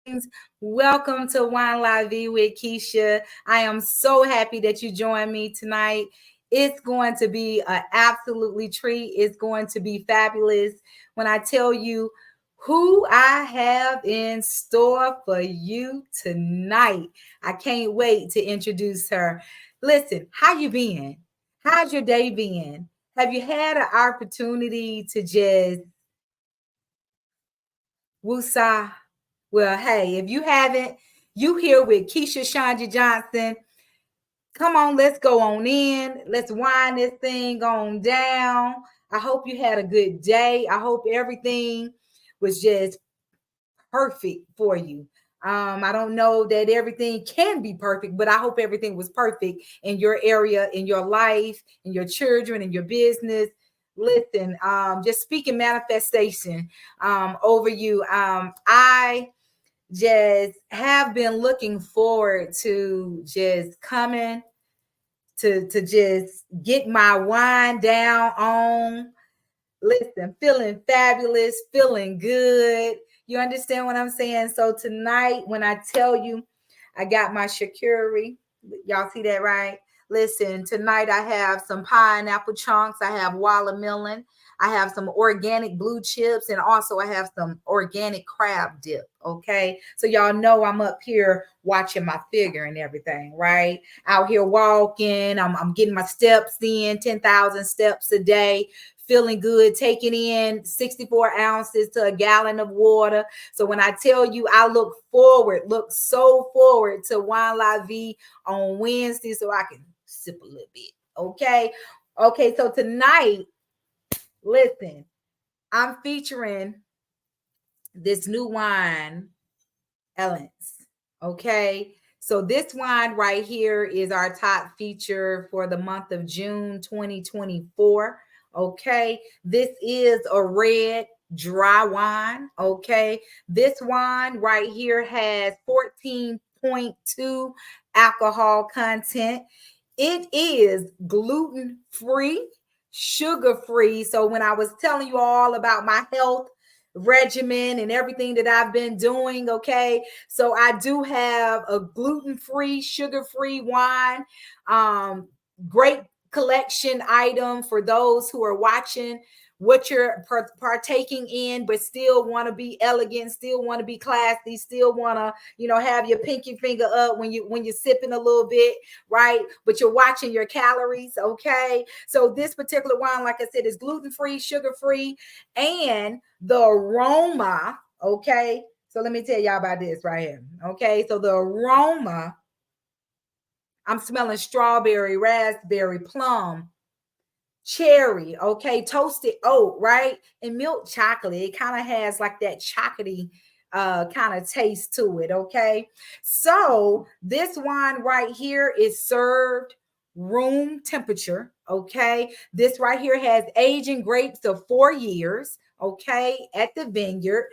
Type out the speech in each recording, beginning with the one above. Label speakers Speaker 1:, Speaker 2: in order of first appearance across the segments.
Speaker 1: Greetings. Welcome to Wine La Vie with Keisha. I am so happy that you joined me tonight. It's going to be an absolutely treat. It's going to be fabulous when I tell you who I have in store for you tonight. I can't wait to introduce her. Listen, how you been? How's your day been? Have you had an opportunity to just woosah? Well, hey, if you haven't, you here with Keisha Shonda Johnson. Come on, let's go on in. Let's wind this thing on down. I hope you had a good day. I hope everything was just perfect for you. I don't know that everything can be perfect, but I hope everything was perfect in your area, in your life, in your children, in your business. Listen, just speaking manifestation over you. I just have been looking forward to just coming to just get my wine down on. Listen, feeling fabulous, feeling good. You understand what I'm saying? So tonight, when I tell you I got my charcuterie, y'all see that, right? Listen, tonight I have some pineapple chunks. I have watermelon. I have some organic blue chips, and also I have some organic crab dip. Okay. So y'all know I'm up here watching my figure and everything, right? Out here walking. I'm getting my steps in, 10,000 steps a day, feeling good, taking in 64 ounces to a gallon of water. So when I tell you I look so forward to Wine La Vie on Wednesday so I can sip a little bit. Okay. Okay. So tonight, listen, I'm featuring this new wine, Ellens. Okay. So this wine right here is our top feature for the month of June 2024. Okay. This is a red dry wine. Okay. This wine right here has 14.2 alcohol content. It is gluten free, sugar free. So when I was telling you all about my health regimen and everything that I've been doing, okay, so I do have a gluten free, sugar free wine. Great collection item for those who are watching what you're partaking in, but still want to be elegant, still want to be classy, still want to, have your pinky finger up when you're sipping a little bit, right? But you're watching your calories, okay? So this particular wine, like I said, is gluten-free, sugar-free, and the aroma, okay? So let me tell y'all about this right here, okay? So the aroma, I'm smelling strawberry, raspberry, plum, cherry, okay, toasted oat, right? And milk chocolate. It kind of has like that chocolatey kind of taste to it, okay? So this wine right here is served room temperature, okay? This right here has aging grapes of 4 years, okay, at the vineyard.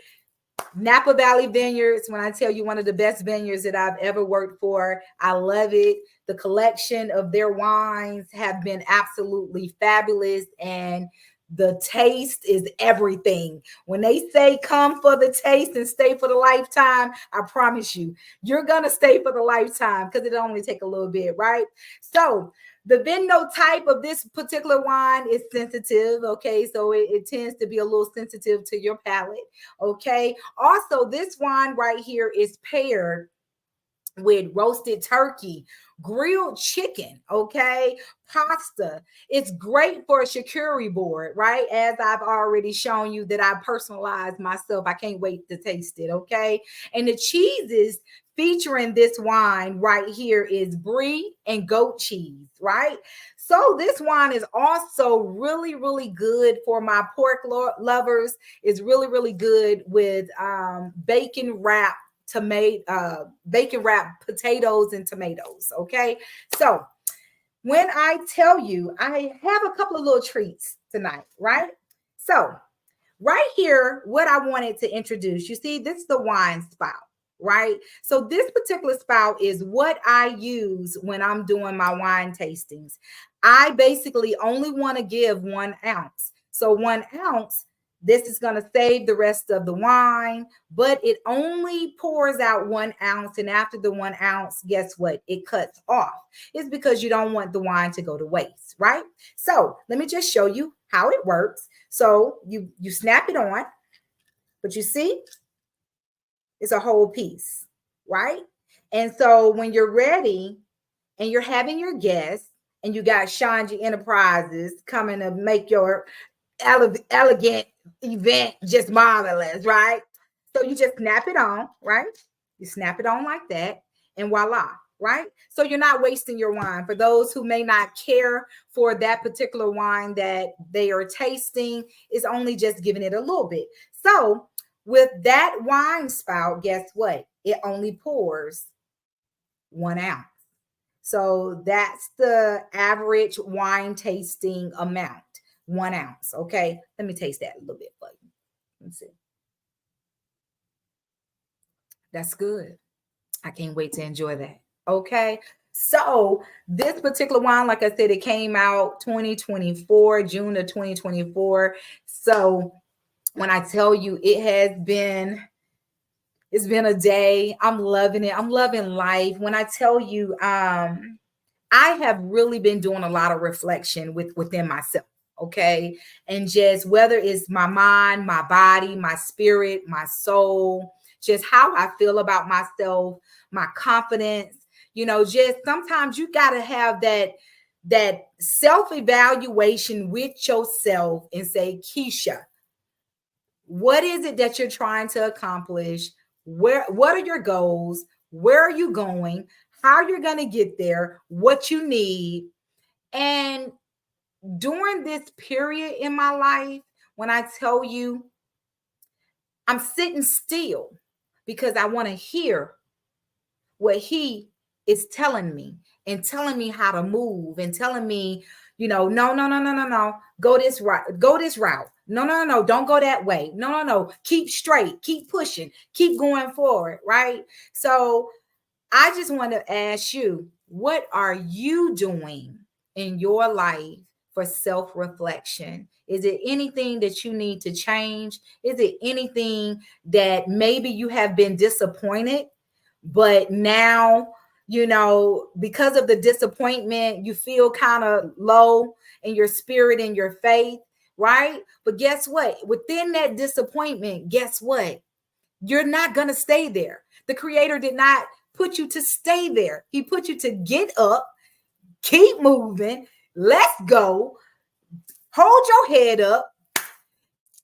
Speaker 1: Napa Valley Vineyards, when I tell you one of the best vineyards that I've ever worked for, I love it. The collection of their wines have been absolutely fabulous, and the taste is everything. When they say come for the taste and stay for the lifetime, I promise you, you're going to stay for the lifetime because it only take a little bit, right? So the Vino type of this particular wine is sensitive, okay? So it tends to be a little sensitive to your palate, okay? Also, this wine right here is paired with roasted turkey, grilled chicken, okay, pasta. It's great for a charcuterie board, right? As I've already shown you that I personalized myself. I can't wait to taste it, okay? And the cheeses featuring this wine right here is brie and goat cheese, right? So this wine is also really, really good for my pork lovers. It's really, really good with bacon wrap bacon wrapped potatoes and tomatoes. Okay. So when I tell you, I have a couple of little treats tonight, right? So right here, what I wanted to introduce, you see, this is the wine spout, right? So this particular spout is what I use when I'm doing my wine tastings. I basically only want to give 1 ounce. So 1 ounce This is going to save the rest of the wine, but it only pours out 1 ounce. And after the 1 ounce, guess what? It cuts off. It's because you don't want the wine to go to waste, right? So let me just show you how it works. So you snap it on, but you see, it's a whole piece, right? And so when you're ready and you're having your guests and you got Shanji Enterprises coming to make your elegant event just marvelous, right? So you just snap it on, right? You snap it on like that, and voila, right? So you're not wasting your wine. For those who may not care for that particular wine that they are tasting, it's only just giving it a little bit. So with that wine spout, guess what? It only pours 1 ounce. So that's the average wine tasting amount, 1 ounce. Okay, let me taste that a little bit for you. Let's see. That's good. I can't wait to enjoy that. Okay. So this particular wine, like I said, it came out 2024, June of 2024. So when I tell you it's been a day. I'm loving it. I'm loving life. When I tell you, I have really been doing a lot of reflection within myself. Okay. And just whether it's my mind, my body, my spirit, my soul, just how I feel about myself, my confidence, just sometimes you got to have that self-evaluation with yourself and say, Keisha, what is it that you're trying to accomplish? What are your goals? Where are you going? How you're going to get there? What you need? And during this period in my life, when I tell you I'm sitting still because I want to hear what he is telling me and telling me how to move and telling me, no, go this route. No, don't go that way. No, keep straight, keep pushing, keep going forward, right? So I just want to ask you, what are you doing in your life for self-reflection? Is it anything that you need to change? Is it anything that maybe you have been disappointed, but now, because of the disappointment, you feel kind of low in your spirit and your faith, right? But guess what? Within that disappointment, guess what? You're not going to stay there. The Creator did not put you to stay there. He put you to get up, keep moving, let's go, hold your head up,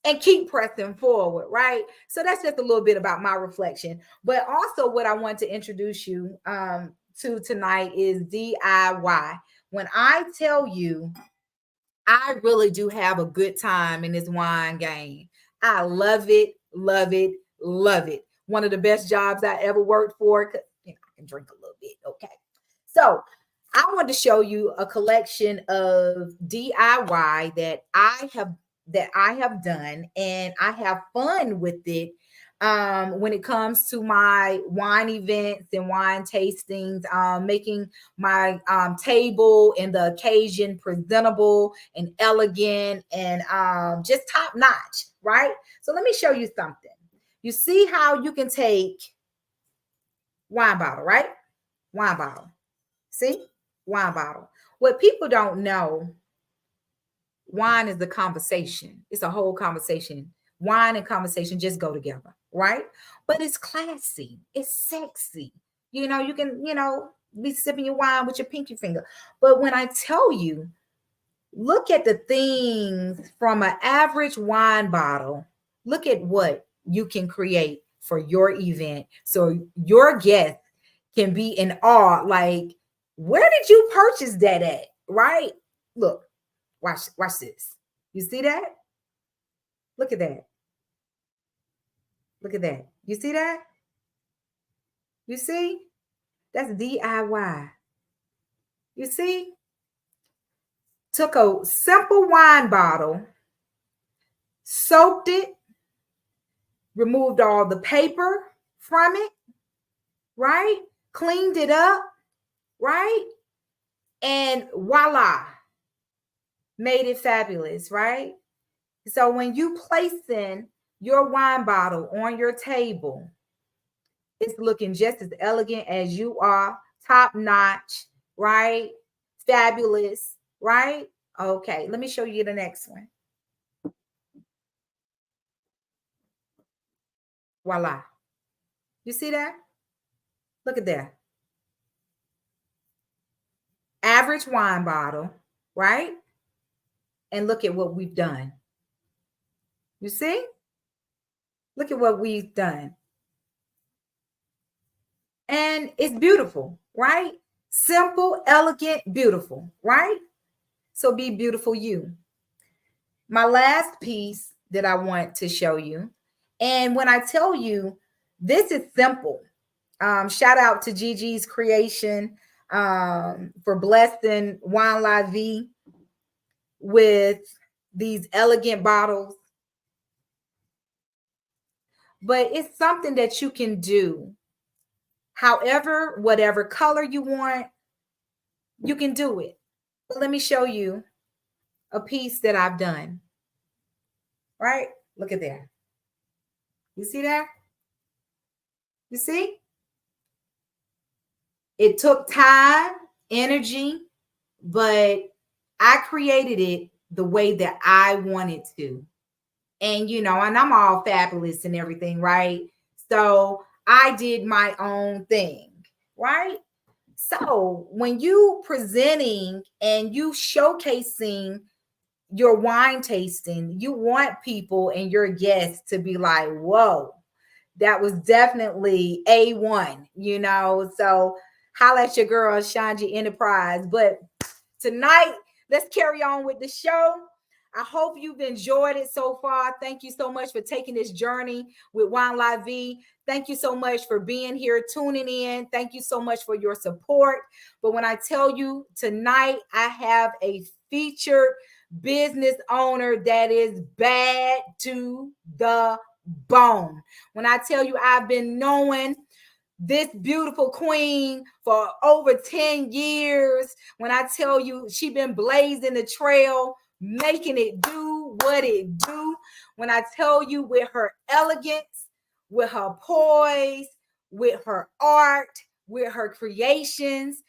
Speaker 1: and keep pressing forward, right? So that's just a little bit about my reflection. But also what I want to introduce you to tonight is DIY. When I tell you, I really do have a good time in this wine game. I love it, love it, love it. One of the best jobs I ever worked for. I can drink a little bit, okay? So I want to show you a collection of DIY that I have done, and I have fun with it when it comes to my wine events and wine tastings, making my table and the occasion presentable and elegant and just top notch, right? So let me show you something. You see how you can take wine bottle, right? Wine bottle. See? Wine bottle. What people don't know, wine is the conversation. It's a whole conversation. Wine and conversation just go together, right? But it's classy. It's sexy. You can, be sipping your wine with your pinky finger. But when I tell you, look at the things from an average wine bottle. Look at what you can create for your event. So your guests can be in awe, like, where did you purchase that at? Right? Look, watch this. You see that? Look at that. Look at that. You see that? You see? That's DIY. You see? Took a simple wine bottle, soaked it, removed all the paper from it, right? Cleaned it up, right? And voila, made it fabulous, right? So when you placing your wine bottle on your table, it's looking just as elegant as you are, top notch, right? Fabulous, right? Okay, let me show you the next one. Voila. You see that? Look at that. Average wine bottle, right? And look at what we've done. You see? Look at what we've done. And it's beautiful, right? Simple, elegant, beautiful, right? So be beautiful you. My last piece that I want to show you. And when I tell you, this is simple. Shout out to Gigi's Creation for blessing Wine La Vie with these elegant bottles. But it's something that you can do. However, whatever color you want, you can do it. But let me show you a piece that I've done. Right? Look at that. You see that? You see? It took time, energy, but I created it the way that I wanted to. And, you know, and I'm all fabulous and everything, right? So I did my own thing, right? So when you presenting and you showcasing your wine tasting, you want people and your guests to be like, whoa, that was definitely A1, you know? So holla at your girl, Shanji Enterprise. But tonight, let's carry on with the show. I hope you've enjoyed it so far. Thank you so much for taking this journey with Wine La Vie. Thank you so much for being here, tuning in. Thank you so much for your support. But when I tell you tonight, I have a featured business owner that is bad to the bone. When I tell you I've been knowing this beautiful queen for over 10 years, when I tell you she been blazing the trail, making it do what it do, when I tell you with her elegance, with her poise, with her art, with her creations,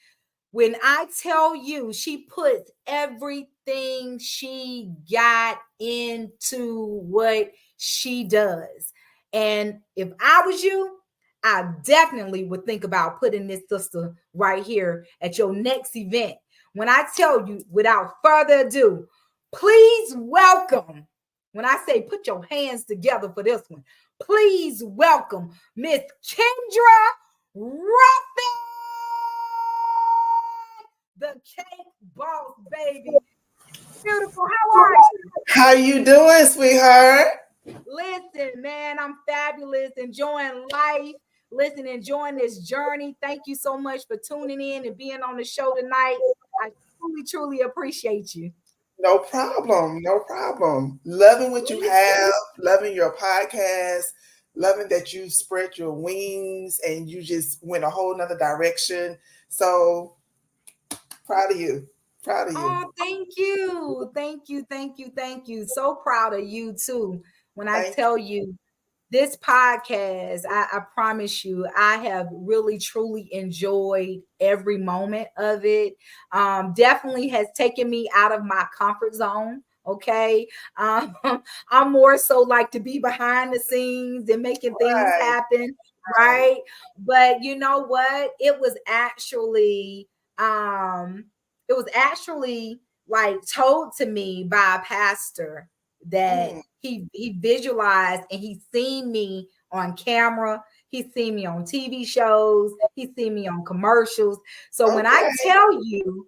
Speaker 1: when I tell you she puts everything she got into what she does. And if I was you, I definitely would think about putting this sister right here at your next event. When I tell you, without further ado, please welcome, when I say put your hands together for this one, please welcome Miss Kendra Ruffin, the cake boss, baby. Beautiful. How are you?
Speaker 2: How you doing, sweetheart?
Speaker 1: Listen, man, I'm fabulous, enjoying life. Listen, enjoying this journey. Thank you so much for tuning in and being on the show tonight. I truly, truly appreciate you.
Speaker 2: No problem. No problem. Loving what you have, loving your podcast, loving that you spread your wings and you just went a whole nother direction. So proud of you. Proud of you.
Speaker 1: Oh, thank you. Thank you. Thank you. Thank you. So proud of you too. When I
Speaker 2: Thank
Speaker 1: tell you this podcast, I promise you, I have really truly enjoyed every moment of it. Definitely has taken me out of my comfort zone. Okay. Um, I'm more so like to be behind the scenes and making
Speaker 2: you.
Speaker 1: things
Speaker 2: Right,
Speaker 1: happen.
Speaker 2: right.
Speaker 1: Right. But you know what? It was actually like told to me by a pastor that
Speaker 2: Mm,
Speaker 1: he visualized and he's seen me on camera. He's seen me on TV shows. He's seen me on commercials. So when I
Speaker 2: okay.
Speaker 1: tell you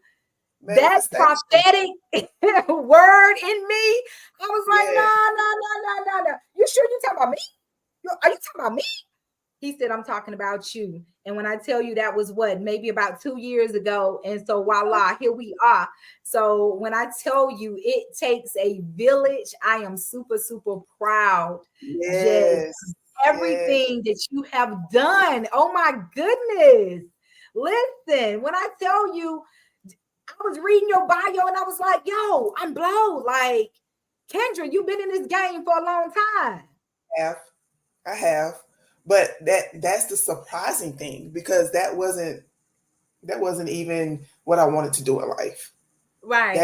Speaker 1: that
Speaker 2: Manifestation.
Speaker 1: prophetic word in me, I was like,
Speaker 2: Yeah.
Speaker 1: no, no, no, no, no, no. You sure you talking about me? Are you talking about me? He said, I'm talking about you. And when I tell you that was what, maybe about 2 years ago. And so voila, here we are. So when I tell you it takes a village, I am super, super proud. Just
Speaker 2: Yes. Yes.
Speaker 1: everything that you have done. Oh my goodness. Listen, when I tell you, I was reading your bio and I was like, yo, I'm blown. Like, Kendra, you've been in this game for a long time.
Speaker 2: have. I have. But that's the surprising thing, because that wasn't even what I wanted to do in life.
Speaker 1: Right.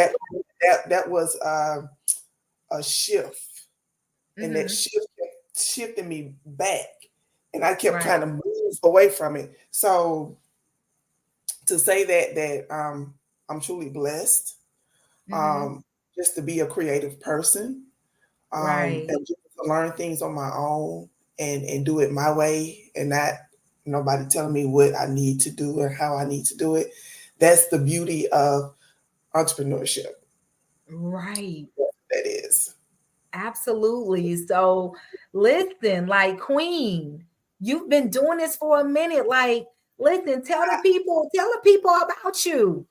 Speaker 2: That that was a shift, and that
Speaker 1: Mm-hmm.
Speaker 2: shift kept shifting me back, and I kept
Speaker 1: Right.
Speaker 2: trying to move away from it. So to say that I'm truly blessed,
Speaker 1: Mm-hmm.
Speaker 2: um, just to be a creative person,
Speaker 1: Right.
Speaker 2: and just to learn things on my own, and do it my way, and not nobody telling me what I need to do and how I need to do it. That's the beauty of entrepreneurship.
Speaker 1: Right.
Speaker 2: That is.
Speaker 1: Absolutely. So listen, like Queen, you've been doing this for a minute. Like, listen, tell the people about you.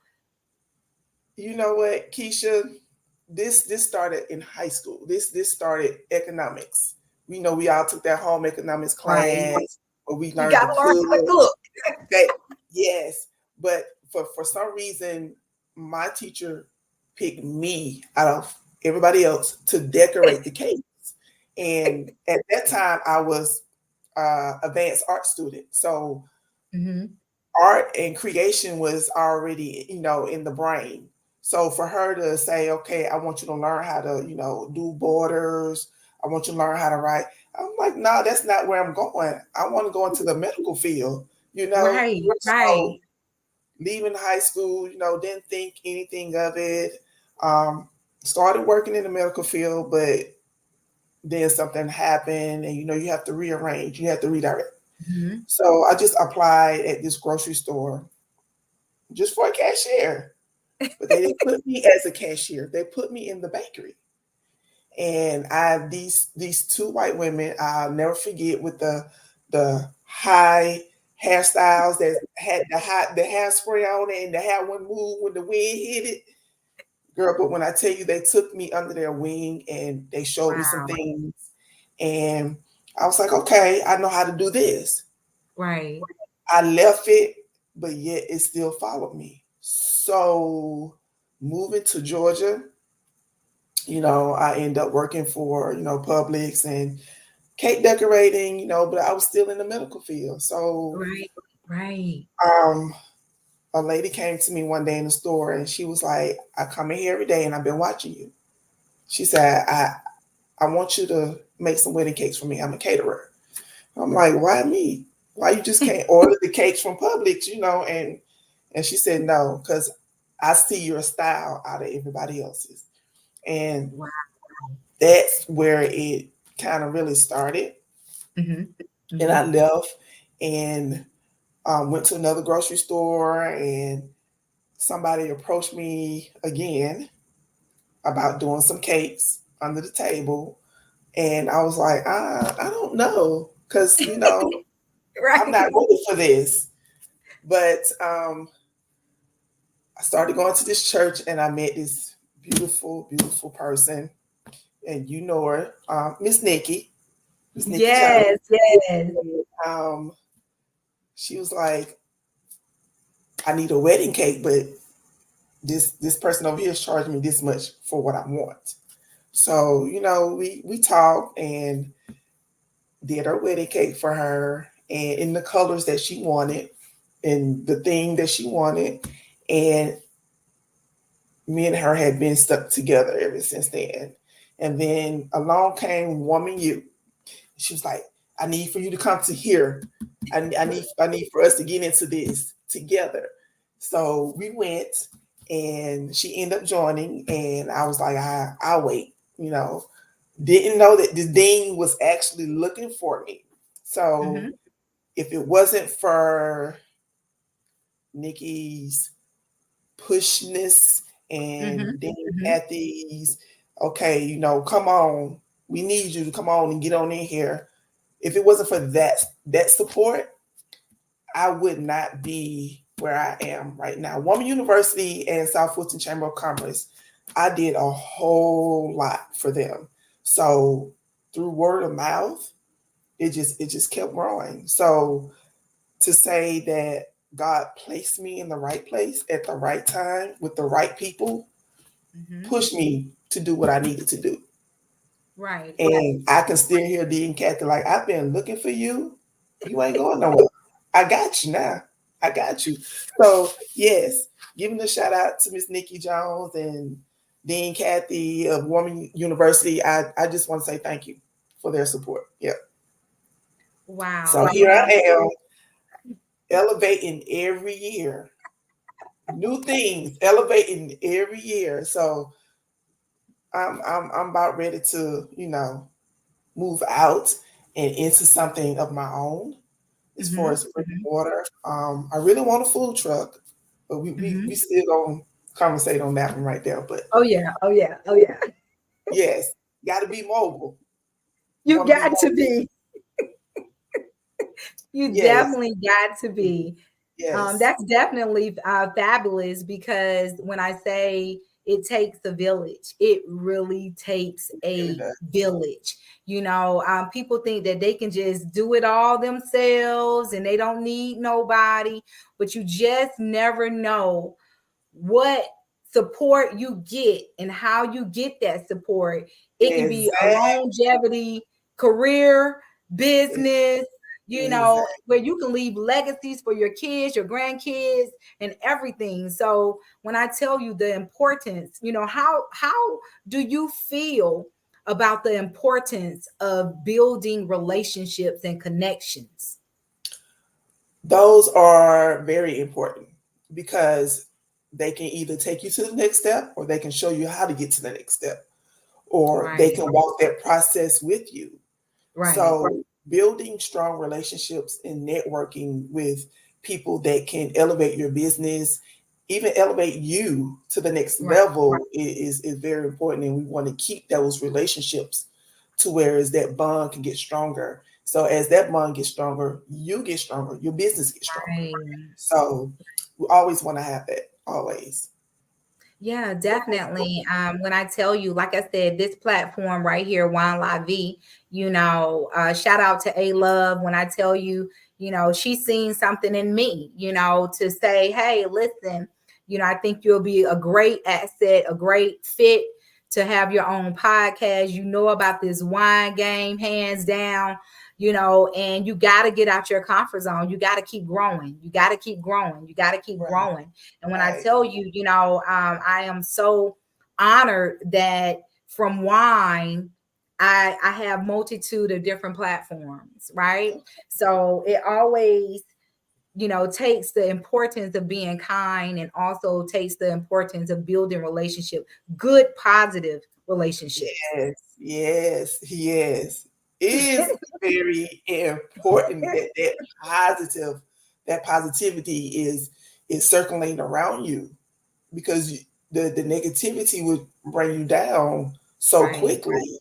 Speaker 2: You know what, Keisha? This started in high school. This started economics. We know we all took that home economics
Speaker 1: Right.
Speaker 2: class where we
Speaker 1: You
Speaker 2: learned to
Speaker 1: gotta learn how to
Speaker 2: cook.
Speaker 1: cook.
Speaker 2: That, yes, but for some reason, my teacher picked me out of everybody else to decorate the cakes. And at that time, I was advanced art student, so
Speaker 1: Mm-hmm.
Speaker 2: art and creation was already, in the brain. So for her to say, okay, I want you to learn how to, do borders. I want you to learn how to write. I'm like, no, that's not where I'm going. I want to go into the medical field, you know?
Speaker 1: Right,
Speaker 2: So
Speaker 1: right,
Speaker 2: leaving high school, didn't think anything of it. Um, Started working in the medical field, but then something happened, and, you have to rearrange, you have to redirect.
Speaker 1: mm-hmm.
Speaker 2: So I just applied at this grocery store just for a cashier. But they didn't put me as a cashier. They put me in the bakery. And I have these two white women I'll never forget, with the high hairstyles that had the hairspray on it, and the hair wouldn't move when the wind hit it. Girl, but when I tell you, they took me under their wing and they showed me some
Speaker 1: Wow,
Speaker 2: things. And I was like, okay, I know how to do this.
Speaker 1: right.
Speaker 2: I left it, but yet it still followed me. So moving to Georgia, I end up working for, Publix and cake decorating, but I was still in the medical field. So
Speaker 1: Right, right.
Speaker 2: um, a lady came to me one day in the store, and she was like, I come in here every day and I've been watching you. She said, I want you to make some wedding cakes for me. I'm a caterer. I'm like, why me? Why you just can't order the cakes from Publix, and she said, no, because I see your style out of everybody else's. And
Speaker 1: Wow.
Speaker 2: that's where it kind of really started.
Speaker 1: Mm-hmm.
Speaker 2: And
Speaker 1: Mm-hmm.
Speaker 2: I left and went to another grocery store, and somebody approached me again about doing some cakes under the table. And I was like, I don't know, because, I'm
Speaker 1: Right.
Speaker 2: not ready for this. But I started going to this church, and I met this beautiful, beautiful person, and you know her, Miss Nikki, Miss Nikki Jones.
Speaker 1: Yes, yes.
Speaker 2: Um, she was like, I need a wedding cake, but this person over here is charging me this much for what I want. So, we talked and did her wedding cake for her, and in the colors that she wanted and the theme that she wanted. And me and her had been stuck together ever since then. And then along came Woman You. She was like, I need for you to come to here. I need for us to get into this together. So we went, and she ended up joining, and I was like, I'll wait. Didn't know that the dean was actually looking for me. So
Speaker 1: Mm-hmm.
Speaker 2: if it wasn't for Nikki's pushness
Speaker 1: Mm-hmm.
Speaker 2: and Dean
Speaker 1: Mm-hmm.
Speaker 2: Kathy's, okay, come on, we need you to come on and get on in here. If it wasn't for that support, I would not be where I am right now. Woman University and South Fulton Chamber of Commerce, I did a whole lot for them. So through word of mouth, it just kept growing. So to say that God placed me in the right place at the right time with the right people
Speaker 1: Mm-hmm.
Speaker 2: pushed me to do what I needed to do.
Speaker 1: Right.
Speaker 2: And I can still hear Dee and Kathy like, I've been looking for you. You ain't going nowhere. I got you now. I got you. So yes, giving a shout out to Miss Nikki Jones and Dean Kathy of Woman University. I just want to say thank you for their support. Yep. So
Speaker 1: Wow.
Speaker 2: here I am elevating every year. New things, elevating every year. So I'm about ready to, move out and into something of my own as far
Speaker 1: Mm-hmm.
Speaker 2: as brick and mortar. I really want a food truck, but
Speaker 1: Mm-hmm.
Speaker 2: we still gonna conversate on that one right there. But
Speaker 1: Oh yeah. Oh yeah. Oh yeah.
Speaker 2: yes, gotta be mobile.
Speaker 1: You
Speaker 2: Want to be
Speaker 1: got to
Speaker 2: mobile?
Speaker 1: be. You
Speaker 2: Yes,
Speaker 1: definitely got to be.
Speaker 2: yes.
Speaker 1: That's definitely fabulous because when I say it takes a village, it really takes
Speaker 2: Really
Speaker 1: a
Speaker 2: does.
Speaker 1: village. People think that they can just do it all themselves and they don't need nobody, but you just never know what support you get and how you get that support. It can be a
Speaker 2: Exactly.
Speaker 1: longevity career, business,
Speaker 2: Exactly.
Speaker 1: where you can leave legacies for your kids, your grandkids, and everything. So when I tell you the importance, how do you feel about the importance of building relationships and connections?
Speaker 2: Those are very important because they can either take you to the next step or they can show you how to get to the next step, or they
Speaker 1: Right,
Speaker 2: can walk that process with you.
Speaker 1: right,
Speaker 2: So, building strong relationships and networking with people that can elevate your business, even elevate you to the next
Speaker 1: right,
Speaker 2: level, is very important. And we want to keep those relationships to where is that bond can get stronger. So, as that bond gets stronger, you get stronger, your business gets stronger.
Speaker 1: right.
Speaker 2: So, we always want to have that, always.
Speaker 1: Yeah, definitely. When I tell you, like I said, this platform right here, Wine La Vie, shout out to A Love. When I tell you, she's seen something in me, to say, hey, listen, I think you'll be a great asset, a great fit to have your own podcast. You know about this wine game, hands down, and you got to get out your comfort zone. You got to keep growing. You got to keep growing. You got to keep
Speaker 2: Right,
Speaker 1: growing. And when I
Speaker 2: right,
Speaker 1: tell you, I am so honored that from wine, I have multitude of different platforms, right? So it always, takes the importance of being kind and also takes the importance of building relationship, good, positive relationships.
Speaker 2: yes, yes, yes. It is very important that that positivity is circulating around you, because the negativity would bring you down so
Speaker 1: Right,
Speaker 2: quickly,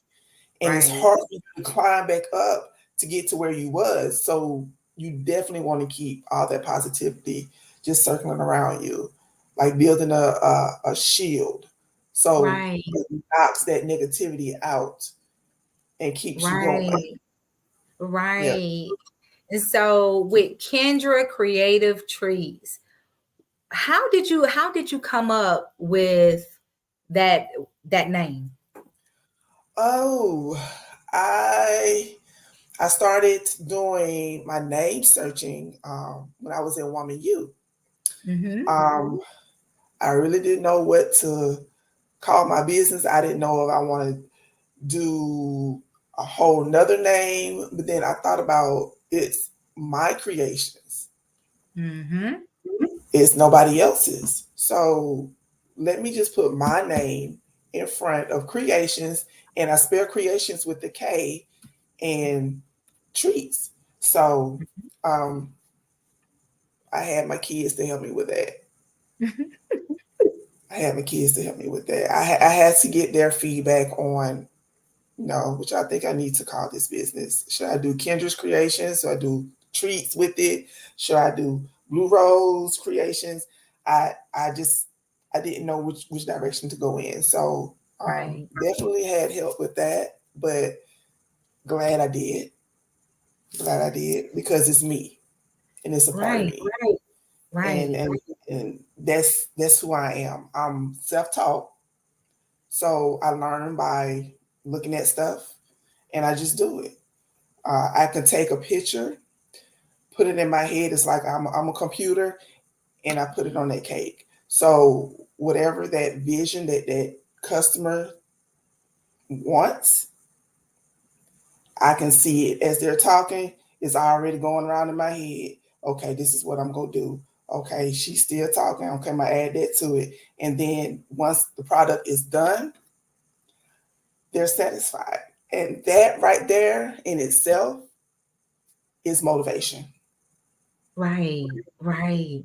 Speaker 2: and it's
Speaker 1: right,
Speaker 2: hard for you to climb back up to get to where you was. So you definitely want to keep all that positivity just circling around you, like building a shield, so
Speaker 1: right,
Speaker 2: it knocks that negativity out and keeps you going.
Speaker 1: right,
Speaker 2: Yeah.
Speaker 1: right. And so with Kendra Creative Trees, how did you come up with that that name?
Speaker 2: Oh, I I started doing my name searching when I was in Woman U.
Speaker 1: Mm-hmm.
Speaker 2: Um, I really didn't know what to call my business. I didn't know if I wanted to do a whole nother name, but then I thought about it's my creations.
Speaker 1: Mm-hmm.
Speaker 2: It's nobody else's. So let me just put my name in front of creations, and I spell creations with the K and treats. So um, I had my kids to help me with that. I had my kids to help me with that. I had to get their feedback on, which I think I need to call this business. Should I do Kendra's Creations? Should I do treats with it? Should I do Blue Rose Creations? I didn't know which direction to go in. So
Speaker 1: Right,
Speaker 2: definitely had help with that, but glad I did. Glad I did, because it's me and it's a part of
Speaker 1: right,
Speaker 2: me. And
Speaker 1: right,
Speaker 2: and that's who I am. I'm self-taught. So I learn by looking at stuff, and I just do it. I can take a picture, put it in my head. It's like I'm a computer, and I put it on that cake. So whatever that vision that customer wants, I can see it as they're talking. It's already going around in my head. Okay, this is what I'm gonna do. Okay, she's still talking. Okay, I'm gonna add that to it. And then once the product is done, they're satisfied. And that right there in itself is motivation.
Speaker 1: Right, right.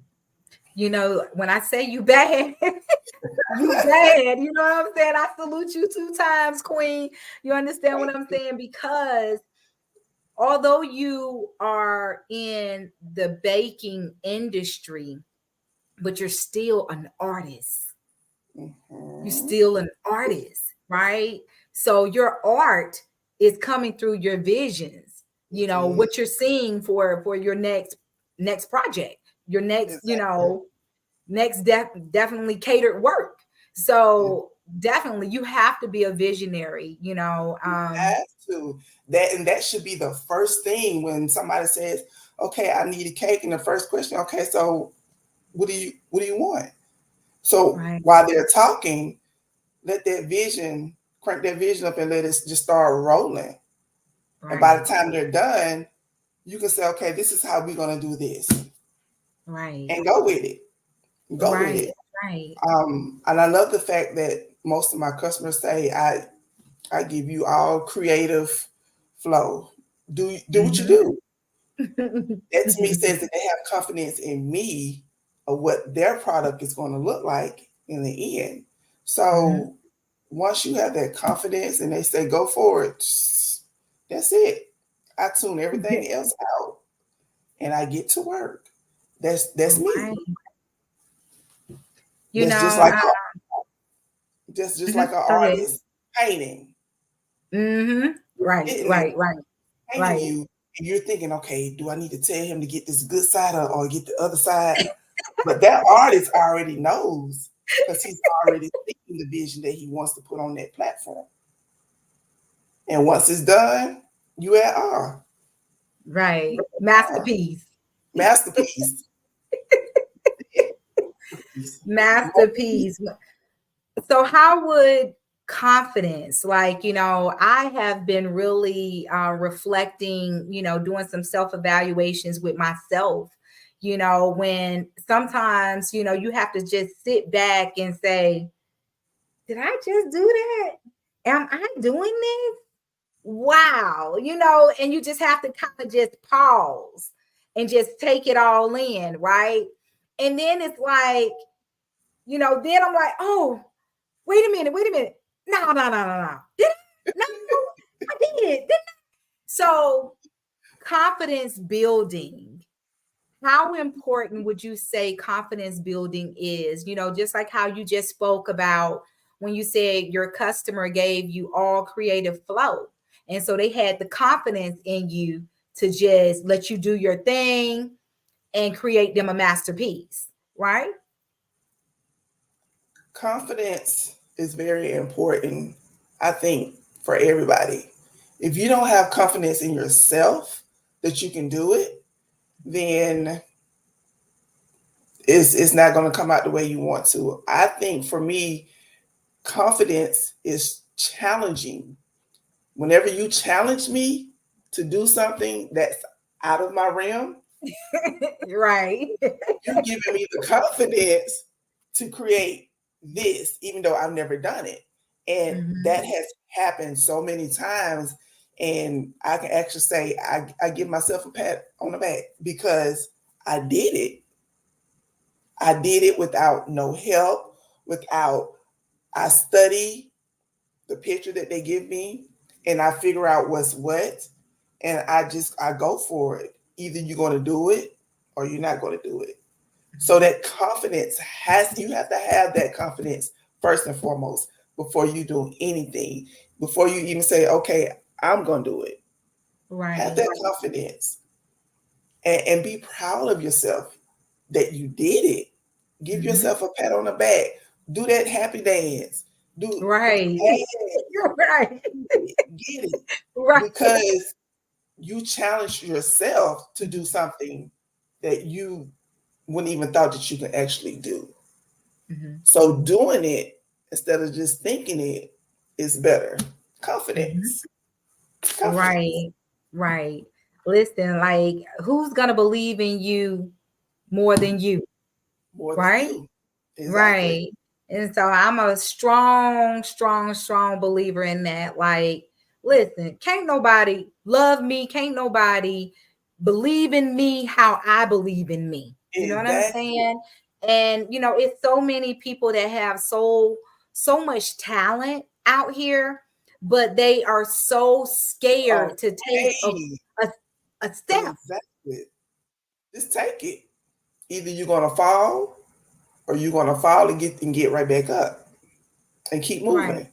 Speaker 1: You know, when I say you bad, you bad. You know what I'm saying? I salute you 2 times, Queen. You understand what
Speaker 2: Thank
Speaker 1: I'm
Speaker 2: you.
Speaker 1: saying? Because although you are in the baking industry, but you're still an artist. You're
Speaker 2: Mhm.
Speaker 1: still an artist, right? So your art is coming through your visions, you
Speaker 2: It
Speaker 1: know,
Speaker 2: is.
Speaker 1: what you're seeing for your next project, your next,
Speaker 2: Exactly.
Speaker 1: definitely catered work. So definitely you have to be a visionary, you know.
Speaker 2: Have to. That and that should be the first thing when somebody says, "Okay, I need a cake," and the first question, "Okay, so what do you want?" So
Speaker 1: Right,
Speaker 2: while they're talking, let that vision crank that vision up and let it just start rolling. And by the
Speaker 1: right,
Speaker 2: time they're done, you can say, "Okay, this is how we're gonna do this,"
Speaker 1: right,
Speaker 2: and go with it. Go with
Speaker 1: right,
Speaker 2: it.
Speaker 1: right.
Speaker 2: And I love the fact that most of my customers say, I give you all creative flow. Do what you
Speaker 1: Mhm.
Speaker 2: do." That to me says that they have confidence in me of what their product is going to look like in the end.
Speaker 1: Mhm.
Speaker 2: So once you have that confidence and they say go for it, that's it. I tune everything else out and I get to work. That's me.
Speaker 1: Right. You
Speaker 2: That's just
Speaker 1: know,
Speaker 2: like just like
Speaker 1: mhm.
Speaker 2: an
Speaker 1: Go ahead.
Speaker 2: artist painting.
Speaker 1: Mhm. Right,
Speaker 2: Sitting there
Speaker 1: right, right,
Speaker 2: painting
Speaker 1: right.
Speaker 2: you and you're thinking, okay, do I need to tell him to get this good side or get the other side? But that artist already knows because he's already seen the vision that he wants to put on that platform. And once it's done, you at
Speaker 1: Right.
Speaker 2: ah,
Speaker 1: Masterpiece.
Speaker 2: masterpiece.
Speaker 1: Masterpiece. So how would confidence, like, you know, I have been really reflecting, you know, doing some self-evaluations with myself, you know, when sometimes, you know, you have to just sit back and say, did I just do that? Am I doing this? Wow, you know, and you just have to kind of just pause and just take it all in, right? And then it's like, you know, then I'm like, oh, wait a minute. No, no, no, no, no. Did I? No, I did. So confidence building, how important would you say confidence building is? You know, just like how you just spoke about when you said your customer gave you all creative flow. And so they had the confidence in you to just let you do your thing and create them a masterpiece, right?
Speaker 2: Confidence is very important, I think, for everybody. If you don't have confidence in yourself that you can do it, then it's not going to come out the way you want to. I think for me, confidence is challenging. Whenever you challenge me to do something that's out of my realm,
Speaker 1: Right.
Speaker 2: you're giving me the confidence to create this, even though I've never done it. And
Speaker 1: Mhm.
Speaker 2: that has happened so many times. And I can actually say I give myself a pat on the back because I did it. I did it without no help, without I study the picture that they give me and I figure out what's what and I go for it. Either you're going to do it or you're not going to do it. So that confidence you have to have that confidence first and foremost before you do anything. Before you even say, okay, I'm going to do it. Have
Speaker 1: Right.
Speaker 2: that confidence and be proud of yourself that you did it. Give
Speaker 1: Mhm.
Speaker 2: yourself a pat on the back. Do that happy dance. Do
Speaker 1: Right.
Speaker 2: hey,
Speaker 1: You're right.
Speaker 2: get it.
Speaker 1: Right.
Speaker 2: Because you challenge yourself to do something that you wouldn't even thought that you could actually do.
Speaker 1: Mhm.
Speaker 2: So doing it instead of just thinking it is better.
Speaker 1: Mhm.
Speaker 2: Confidence. Confidence.
Speaker 1: Right. Right. Listen, like who's gonna believe in you more than you?
Speaker 2: More than
Speaker 1: Right?
Speaker 2: you. Exactly.
Speaker 1: Right. And so I'm a strong, strong, strong believer in that. Like, listen, can't nobody love me, can't nobody believe in me how I believe in me. You know what I'm
Speaker 2: Exactly.
Speaker 1: saying? And it's so many people that have so much talent out here, but they are so scared to take
Speaker 2: Okay.
Speaker 1: a, a step.
Speaker 2: Exactly. Just take it. Either you're gonna fall or you're gonna fall and get right back up and keep
Speaker 1: Right.
Speaker 2: moving.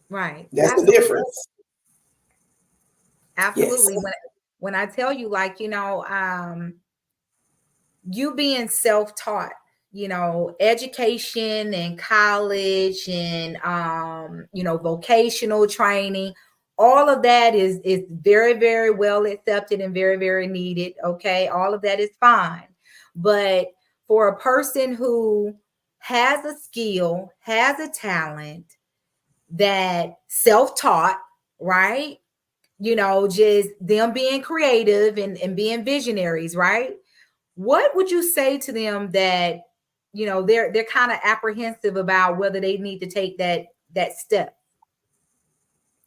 Speaker 1: Right.
Speaker 2: That's the
Speaker 1: Absolutely.
Speaker 2: difference. Yes.
Speaker 1: Absolutely. When I tell you, like, you being self-taught, education and college and vocational training, all of that is very, very well accepted and very, very needed. Okay. All of that is fine. But for a person who has a skill, has a talent, that self-taught, right? Just them being creative and being visionaries, right? What would you say to them that, they're kind of apprehensive about whether they need to take that step?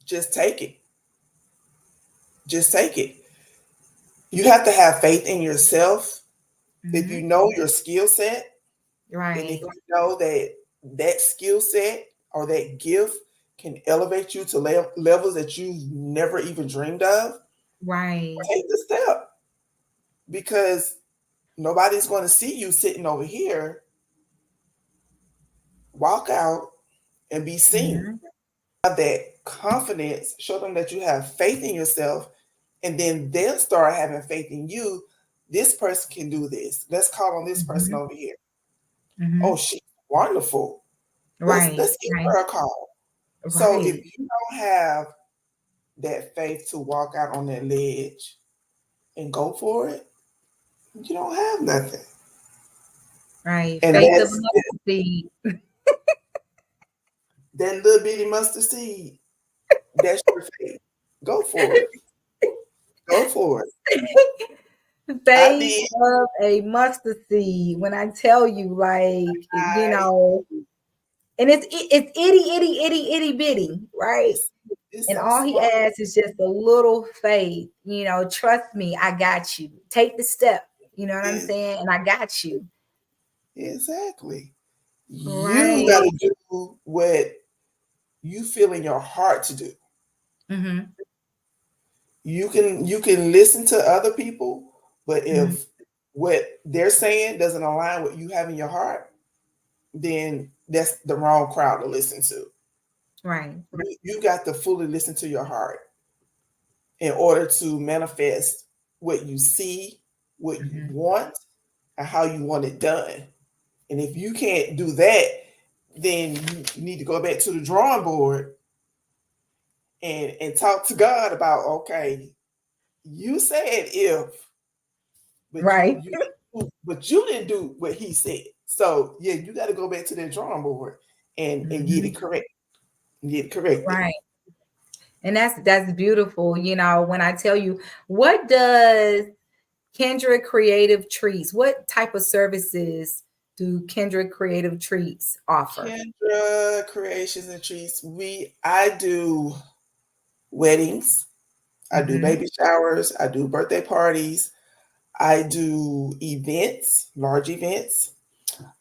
Speaker 2: Just take it. Just take it. You have to have faith in yourself. If you
Speaker 1: Hmm.
Speaker 2: know your skill set, and if
Speaker 1: Right,
Speaker 2: you know that that skill set or that gift can elevate you to levels that you've never even dreamed of,
Speaker 1: right.
Speaker 2: take the step because nobody's going to see you sitting over here. Walk out and be seen.
Speaker 1: Hmm.
Speaker 2: Have that confidence, show them that you have faith in yourself, and then they'll start having faith in you. This person can do this. Let's call on this person
Speaker 1: Hmm.
Speaker 2: over here. Oh,
Speaker 1: Hmm.
Speaker 2: she's wonderful.
Speaker 1: Right,
Speaker 2: Let's give
Speaker 1: right,
Speaker 2: her a call. So if
Speaker 1: right,
Speaker 2: you don't have that faith to walk out on that ledge and go for it, you don't have nothing.
Speaker 1: right.
Speaker 2: And
Speaker 1: Faith of a
Speaker 2: that's
Speaker 1: mustard seed.
Speaker 2: that little bitty mustard seed. That's your faith. Go for it. Go for it. I
Speaker 1: Faith
Speaker 2: did.
Speaker 1: of a mustard seed. When I tell you, like,
Speaker 2: I
Speaker 1: and it's itty bitty, right?
Speaker 2: it's it's
Speaker 1: And
Speaker 2: so
Speaker 1: all he
Speaker 2: small.
Speaker 1: asks is just a little faith. Trust me, I got you. Take the step. You know what I'm
Speaker 2: It,
Speaker 1: saying? And I got you.
Speaker 2: exactly. You
Speaker 1: Right.
Speaker 2: got to do what you feel in your heart to do.
Speaker 1: Mm-hmm.
Speaker 2: You can listen to other people, but
Speaker 1: Mm-hmm.
Speaker 2: if what they're saying doesn't align with you have in your heart, then that's the wrong crowd to listen to.
Speaker 1: Right.
Speaker 2: You got to fully listen to your heart in order to manifest what you see, what you
Speaker 1: Mm-hmm.
Speaker 2: want, and how you want it done. And if you can't do that, then you need to go back to the drawing board and talk to God about, okay, you said if, but
Speaker 1: Right.
Speaker 2: you didn't do what he said. So yeah, you got to go back to that drawing board and get
Speaker 1: Mm-hmm.
Speaker 2: it correct. Get it corrected.
Speaker 1: Right. And that's beautiful. When I tell you, what does Kendra Creative Treats, what type of services do Kendra Creative Treats offer?
Speaker 2: Kendra Creations and Treats. I do weddings, I do
Speaker 1: Mm-hmm.
Speaker 2: baby showers, I do birthday parties, I do events, large events.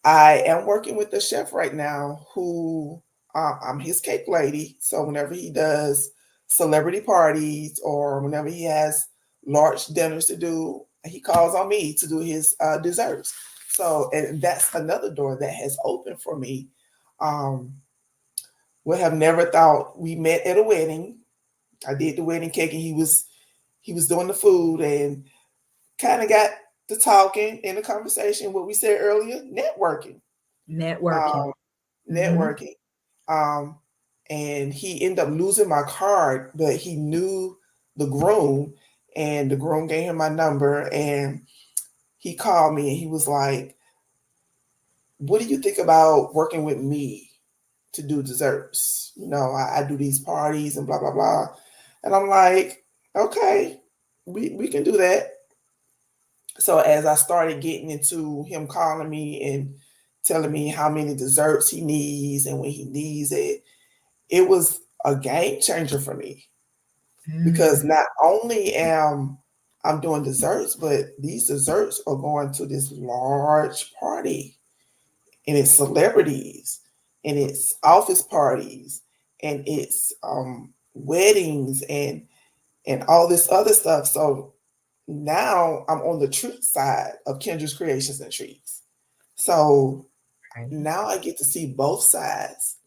Speaker 2: I am working with a chef right now who I'm his cake lady. So whenever he does celebrity parties or whenever he has large dinners to do, he calls on me to do his desserts. So, and that's another door that has opened for me. Um, would have never thought we met at a wedding. I did the wedding cake and he was doing the food and kind of got to talking in the conversation, what we said earlier, networking.
Speaker 1: Networking.
Speaker 2: Um,
Speaker 1: Mm-hmm.
Speaker 2: networking. Um, and he ended up losing my card, but he knew the groom, and the groom gave him my number, and he called me and he was like, "What do you think about working with me to do desserts? You know, I do these parties and blah blah blah." And I'm like, "Okay, we can do that." So as I started getting into him calling me and telling me how many desserts he needs and when he needs it, it was a game changer for me, because
Speaker 1: Mm,
Speaker 2: not only am I'm doing desserts, but these desserts are going to this large party, and it's celebrities, and it's office parties, and it's weddings, and all this other stuff. So now I'm on the treat side of Kendra's Creations and Treats. So
Speaker 1: right.
Speaker 2: now I get to see both sides,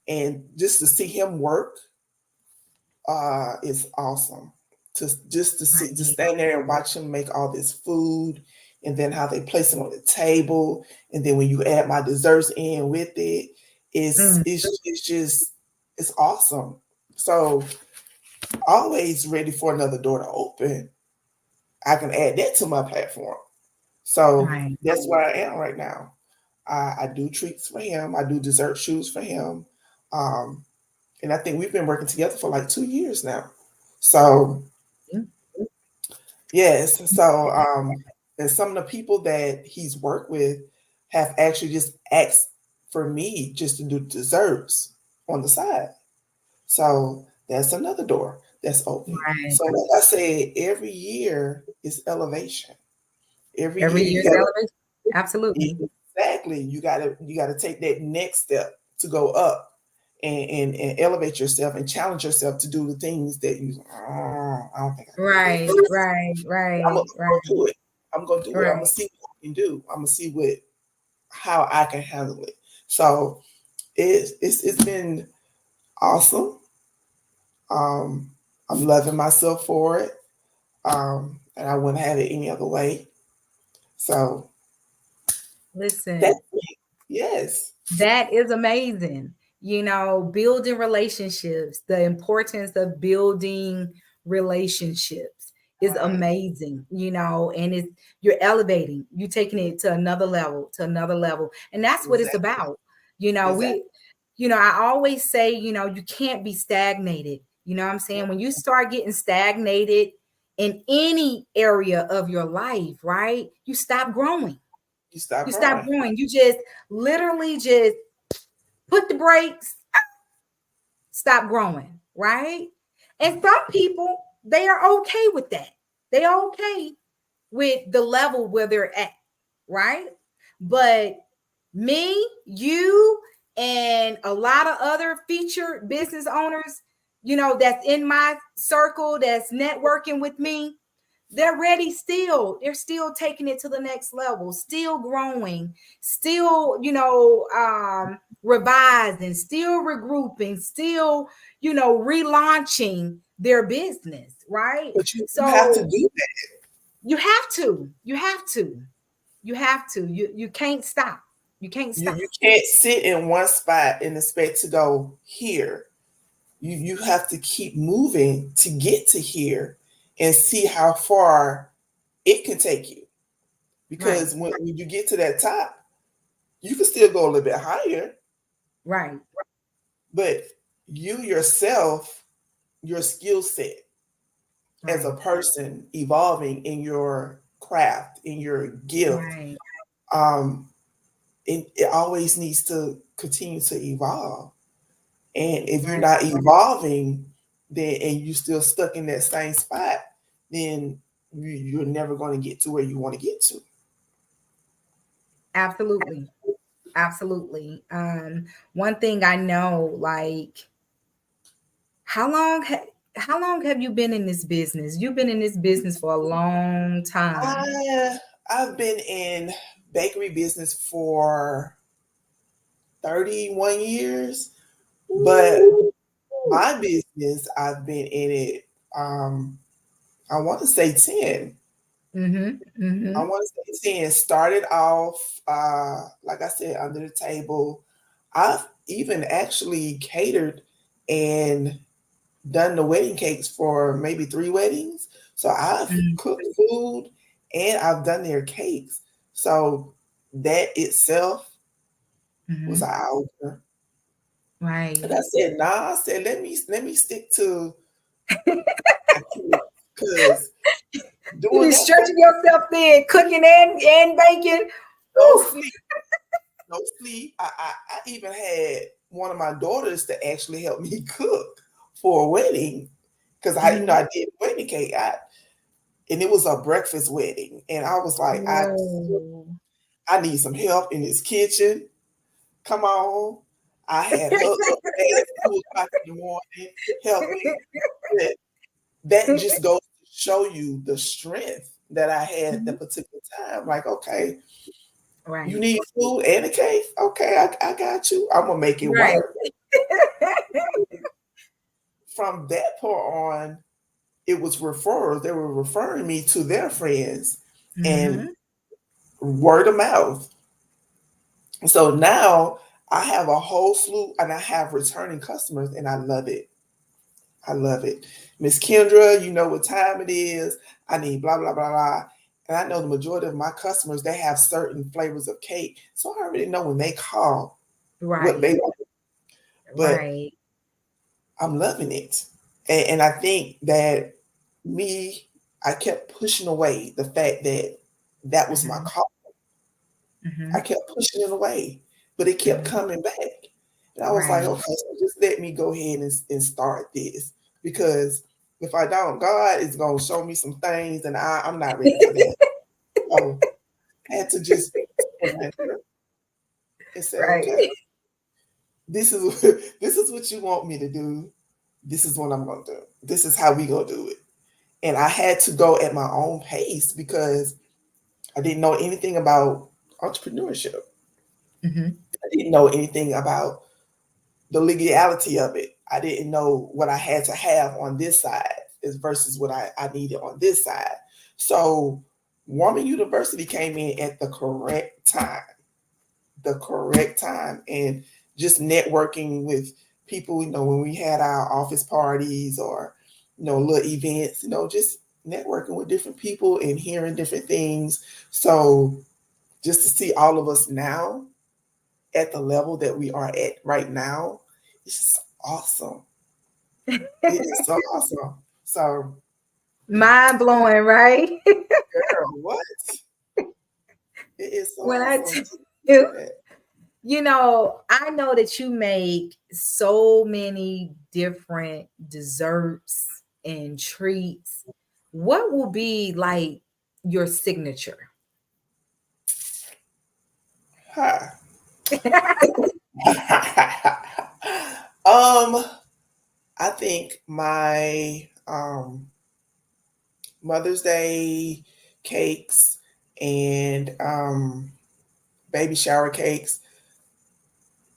Speaker 2: and just to see him work is awesome. To just to see, to
Speaker 1: Right.
Speaker 2: stand there and watch him make all this food, and then how they place it on the table, and then when you add my desserts in with it,
Speaker 1: Mm,
Speaker 2: it's just it's awesome. So always ready for another door to open. I can add that to my platform. So
Speaker 1: right.
Speaker 2: that's where I am right now. I do treats for him. I do dessert shoes for him. Um, and I think we've been working together for like 2 years now. So
Speaker 1: Mm,
Speaker 2: yes, so and some of the people that he's worked with have actually just asked for me just to do desserts on the side. So that's another door that's open.
Speaker 1: right.
Speaker 2: So like I said, every year is elevation. Every
Speaker 1: Every
Speaker 2: year you
Speaker 1: year's
Speaker 2: got
Speaker 1: elevation. Absolutely.
Speaker 2: exactly. You gotta take that next step to go up and elevate yourself and challenge yourself to do the things that you I don't think I can do
Speaker 1: Right,
Speaker 2: this.
Speaker 1: right,
Speaker 2: I'm
Speaker 1: right,
Speaker 2: gonna
Speaker 1: right,
Speaker 2: do it. I'm gonna do it. I'm gonna
Speaker 1: right.
Speaker 2: see what I can do. I'm gonna see what how I can handle it. So it's been awesome. Um, I'm loving myself for it. And I wouldn't have it any other way. So
Speaker 1: Listen,
Speaker 2: that's it. Yes.
Speaker 1: that is amazing. Building relationships, the importance of building relationships is
Speaker 2: Right.
Speaker 1: amazing, and you're elevating, you taking it to another level, And that's what it's
Speaker 2: Exactly.
Speaker 1: about.
Speaker 2: Exactly.
Speaker 1: I always say, you can't be stagnated. You know what I'm saying? When you start getting stagnated in any area of your life, right? You stop growing.
Speaker 2: You stop
Speaker 1: You stop
Speaker 2: growing.
Speaker 1: growing. You just literally just put the brakes, stop growing, right? And some people, they are okay with that. They are okay with the level where they're at, right? But me, you, and a lot of other featured business owners, that's in my circle, that's networking with me, they're ready still. They're still taking it to the next level, still growing, still, revising, still regrouping, still, relaunching their business, right?
Speaker 2: But you have to
Speaker 1: So
Speaker 2: do that.
Speaker 1: you have to, you can't stop. You can't
Speaker 2: You
Speaker 1: stop.
Speaker 2: you can't sit in one spot and expect to go here. You have to keep moving to get to here and see how far it can take you.
Speaker 1: Right,
Speaker 2: Because when you get to that top, you can still go a little bit higher,
Speaker 1: right,
Speaker 2: but you yourself, your skill set as a
Speaker 1: right,
Speaker 2: person evolving in your craft, in your gift,
Speaker 1: right,
Speaker 2: um, it always needs to continue to evolve. And if you're
Speaker 1: right.
Speaker 2: not evolving, then and you still stuck in that same spot, then you're never going to get to where you want to get to.
Speaker 1: Absolutely. Absolutely. One thing I know, like, how long how long have you been in this business? You've been in this business for a long time.
Speaker 2: I've been in bakery business for 31 years, but
Speaker 1: Ooh.
Speaker 2: my business, I've been in it, um, I want to say 10.
Speaker 1: Mm-hmm.
Speaker 2: I
Speaker 1: Mm-hmm.
Speaker 2: want to say 10. Started off, like I said, under the table. I've even actually catered and done the wedding cakes for maybe 3 weddings. So I've cooked food and I've done their cakes. So that itself was an
Speaker 1: Mm-hmm.
Speaker 2: eye opener. And I
Speaker 1: Right.
Speaker 2: said, nah, I said, let me stick to my cake because
Speaker 1: You
Speaker 2: doing
Speaker 1: be
Speaker 2: that for
Speaker 1: stretching yourself thin, cooking and baking.
Speaker 2: no
Speaker 1: Woo.
Speaker 2: sleep, no sleep. I even had one of my daughters to actually help me cook for a wedding because I did wedding cake. And it was a breakfast wedding. And I was like,
Speaker 1: Whoa.
Speaker 2: I need some help in this kitchen. Come on. I had her up at 2 o'clock in the morning helping. But that just goes to show you the strength that I had at that
Speaker 1: Mhm.
Speaker 2: particular time. Like, okay, you
Speaker 1: Right.
Speaker 2: need food and a cake? Okay, I got you. I'm gonna make it
Speaker 1: Right.
Speaker 2: work. From that point on, it was referrals. They were referring me to their friends and
Speaker 1: Hmm.
Speaker 2: word of mouth. So now I have a whole slew and I have returning customers and I love it. I love it. Miss Kendra, you know what time it is. I need blah, blah, blah, blah. And I know the majority of my customers, they have certain flavors of cake. So I already know when they call what they
Speaker 1: Right.
Speaker 2: want. But
Speaker 1: Right.
Speaker 2: I'm loving it. And I think that me, I kept pushing away the fact that that was my
Speaker 1: Hmm.
Speaker 2: call. I
Speaker 1: Hmm.
Speaker 2: kept pushing it away, but it kept
Speaker 1: Hmm.
Speaker 2: coming back. And I was like,
Speaker 1: Right.
Speaker 2: okay, so just let me go ahead and start this. Because if I don't, God is going to show me some things and I'm not ready for that. So I had to just surrender and say,
Speaker 1: Right.
Speaker 2: okay, this is this is what you want me to do. This is what I'm going to do. This is how we going to do it. And I had to go at my own pace because I didn't know anything about entrepreneurship.
Speaker 1: Hmm.
Speaker 2: I didn't know anything about the legality of it. I didn't know what I had to have on this side as versus what I needed on this side. So Warman University came in at the correct time, and just networking with people, when we had our office parties or, little events, just networking with different people and hearing different things. So just to see all of us now at the level that we are at right now, it's just awesome. It is so awesome. So,
Speaker 1: Mind blowing, right?
Speaker 2: girl, what? It is so
Speaker 1: When I
Speaker 2: awesome
Speaker 1: tell
Speaker 2: to
Speaker 1: you,
Speaker 2: do that.
Speaker 1: I know that you make so many different desserts and treats. What will be like your signature?
Speaker 2: Huh. um, I think my Mother's Day cakes and baby shower cakes,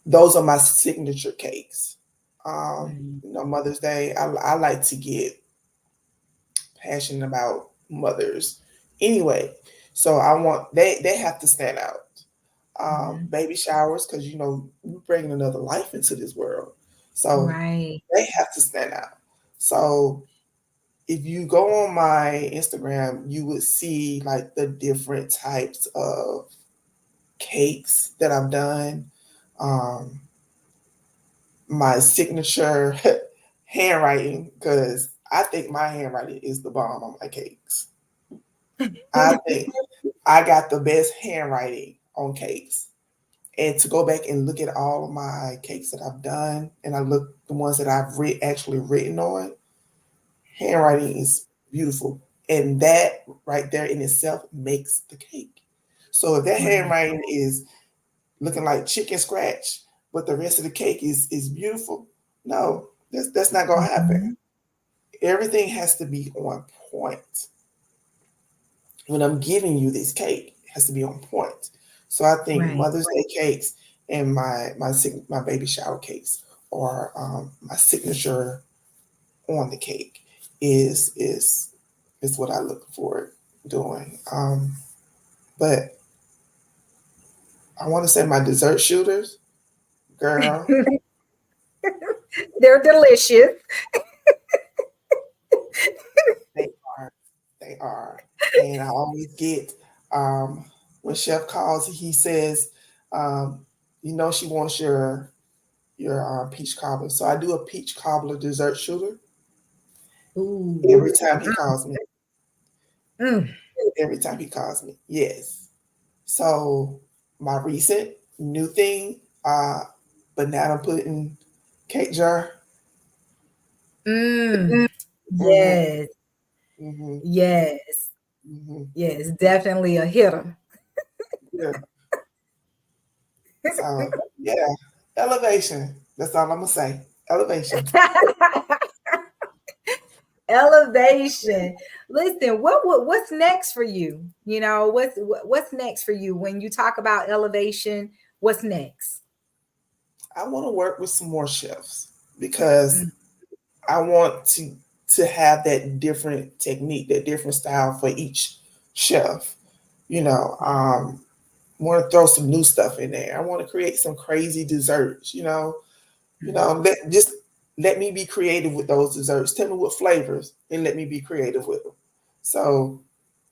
Speaker 2: those are my signature cakes.
Speaker 1: Mm.
Speaker 2: Mother's Day, I like to get passionate about mothers anyway. So I want they have to stand out.
Speaker 1: Mhm.
Speaker 2: Baby showers, because we're bringing another life into this world. So
Speaker 1: Right.
Speaker 2: they have to stand out. So if you go on my Instagram, you would see like the different types of cakes that I've done. Um, my signature handwriting, because I think my handwriting is the bomb on my cakes. I think I got the best handwriting on cakes. And to go back and look at all of my cakes that I've done, and I look the ones that I've actually written on, handwriting is beautiful. And that right there in itself makes the cake. So if that
Speaker 1: Right.
Speaker 2: handwriting is looking like chicken scratch, but the rest of the cake is beautiful, no, that's not gonna happen.
Speaker 1: Mhm.
Speaker 2: Everything has to be on point. When I'm giving you this cake, it has to be on point. So I think
Speaker 1: Right.
Speaker 2: Mother's Day cakes and my baby shower cakes, or my signature on the cake, is what I look forward doing. But I want to say my dessert shooters, girl.
Speaker 1: They're delicious.
Speaker 2: They are. They are. And I always get when Chef calls, he says, um, she wants your peach cobbler. So I do a peach cobbler dessert shooter
Speaker 1: Ooh.
Speaker 2: every time he calls me.
Speaker 1: Mm.
Speaker 2: Every time he calls me. Yes. So my recent new thing, banana pudding cake jar.
Speaker 1: Mm.
Speaker 2: Mm-hmm,
Speaker 1: Yes.
Speaker 2: mm-hmm,
Speaker 1: Yes.
Speaker 2: mm-hmm.
Speaker 1: Yes. Definitely a hitter.
Speaker 2: Yeah. So yeah, elevation. That's all I'm gonna say. Elevation.
Speaker 1: Elevation. Listen, what's next for you? What's next for you when you talk about elevation? What's next?
Speaker 2: I want to work with some more chefs because
Speaker 1: Mm,
Speaker 2: I want to have that different technique, that different style for each chef. Want to throw some new stuff in there. I want to create some crazy desserts. Just let me be creative with those desserts. Tell me what flavors, and let me be creative with them. So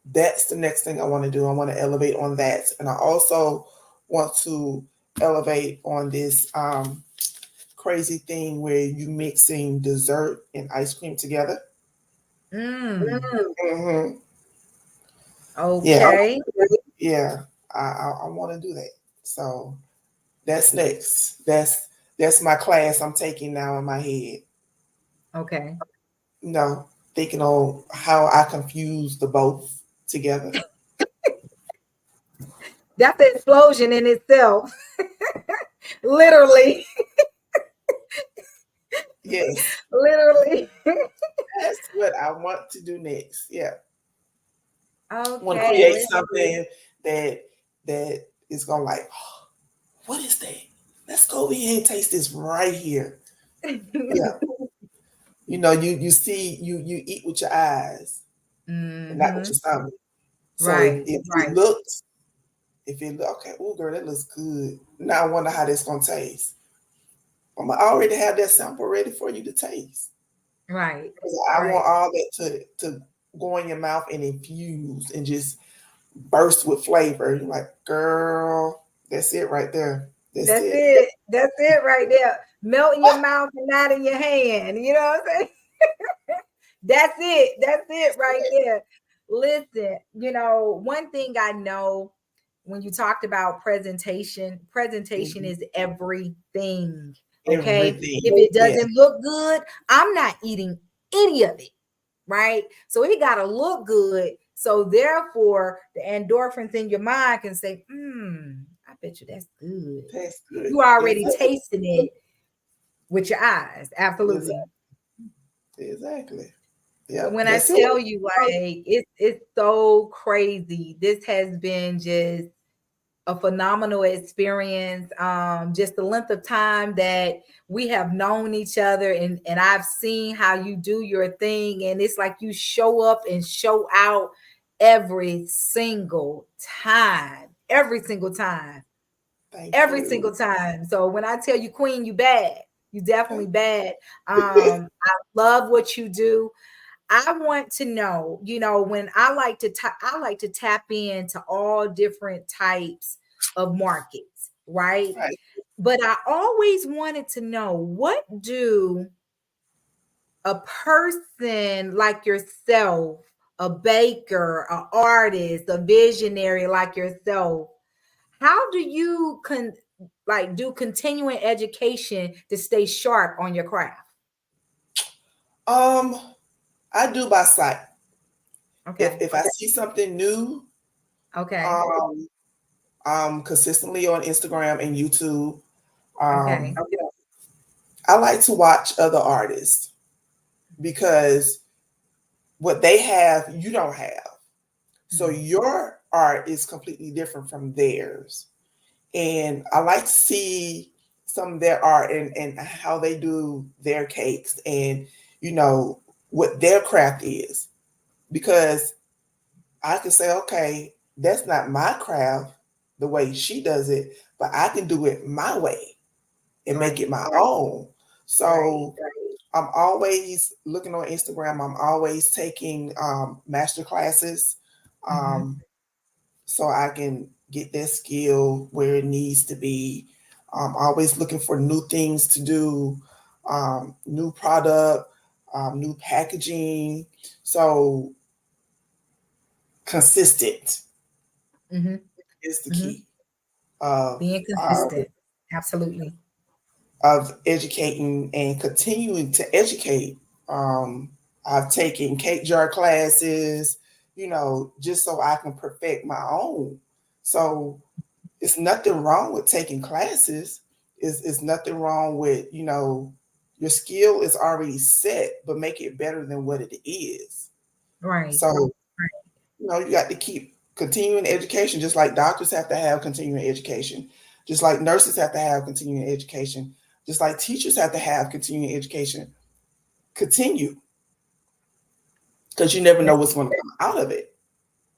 Speaker 2: that's the next thing I want to do. I want to elevate on that, and I also want to elevate on this crazy thing where you mixing dessert and ice cream together.
Speaker 1: mm.
Speaker 2: Mm-hmm. Yeah,
Speaker 1: Okay.
Speaker 2: yeah. I want to do that. So that's next. That's my class I'm taking now in my head.
Speaker 1: Okay.
Speaker 2: Thinking on how I confuse the both together.
Speaker 1: That's an explosion in itself. Literally.
Speaker 2: Yes,
Speaker 1: Literally.
Speaker 2: that's what I want to do next. Yeah, I want to
Speaker 1: Okay.
Speaker 2: create something that that is gonna like, oh, what is that? Let's go over here and taste this right here. Yeah, you see, you eat with your eyes and not with
Speaker 1: Hmm.
Speaker 2: your stomach. So if,
Speaker 1: Right.
Speaker 2: if it
Speaker 1: Right.
Speaker 2: looks, if it look okay, oh girl, that looks good. Now I wonder how that's gonna taste. I'm already have that sample ready for you to taste.
Speaker 1: Right.
Speaker 2: 'Cause I
Speaker 1: Right.
Speaker 2: want all that to go in your mouth and infuse and just burst with flavor. You're like, girl, that's it right there. That's
Speaker 1: That's
Speaker 2: it.
Speaker 1: it. That's it right there. Melt in your mouth and not in your hand. You know what I'm saying? That's it. That's it right there. Listen, one thing I know when you talked about presentation
Speaker 2: Mhm.
Speaker 1: is everything. Okay.
Speaker 2: Everything.
Speaker 1: If it
Speaker 2: Yes,
Speaker 1: doesn't look good, I'm not eating any of it. Right. So it got to look good. So therefore, the endorphins in your mind can say, I bet you that's good.
Speaker 2: that's good.
Speaker 1: You already
Speaker 2: Exactly.
Speaker 1: tasting it with your eyes. Absolutely.
Speaker 2: Exactly. Exactly.
Speaker 1: So
Speaker 2: Yep.
Speaker 1: when I
Speaker 2: That's it.
Speaker 1: tell you, like, it's so crazy. This has been just a phenomenal experience. Just the length of time that we have known each other, and I've seen how you do your thing, and it's like you show up and show out every single time. Every single time.
Speaker 2: Thank
Speaker 1: Every
Speaker 2: you.
Speaker 1: single time. So when I tell you, Queen, you bad. You definitely
Speaker 2: Thank
Speaker 1: bad. I love what you do. I want to know, when I like to tap into all different types of markets, right?
Speaker 2: right.
Speaker 1: But I always wanted to know, what do a person like yourself, a baker, an artist, a visionary like yourself, how do you do continuing education to stay sharp on your craft?
Speaker 2: Um, I do by sight. If
Speaker 1: Okay.
Speaker 2: if I see something new,
Speaker 1: Okay.
Speaker 2: um, consistently on Instagram and YouTube,
Speaker 1: Okay.
Speaker 2: I like to watch other artists because what they have, you don't have. So
Speaker 1: Mhm.
Speaker 2: your art is completely different from theirs. And I like to see some of their art and how they do their cakes and, you know, what their craft is. Because I can say, okay, that's not my craft the way she does it, but I can do it my way. and make it my
Speaker 1: Right.
Speaker 2: own. So I'm always looking on Instagram. I'm always taking master classes,
Speaker 1: Mm-hmm.
Speaker 2: so I can get that skill where it needs to be. Always looking for new things to do, new product, new packaging. So consistent
Speaker 1: Mm-hmm.
Speaker 2: is the
Speaker 1: Mm-hmm.
Speaker 2: key of
Speaker 1: Being consistent. Absolutely.
Speaker 2: educating and continuing to educate. Um, I've taken cake jar classes, just so I can perfect my own. So it's nothing wrong with taking classes. It's nothing wrong with, your skill is already set, but make it better than what it is.
Speaker 1: Right.
Speaker 2: So, you got to keep continuing education, just like doctors have to have continuing education, just like nurses have to have continuing education, just like teachers have to have continuing education. Continue, because you never know what's going to come out of it.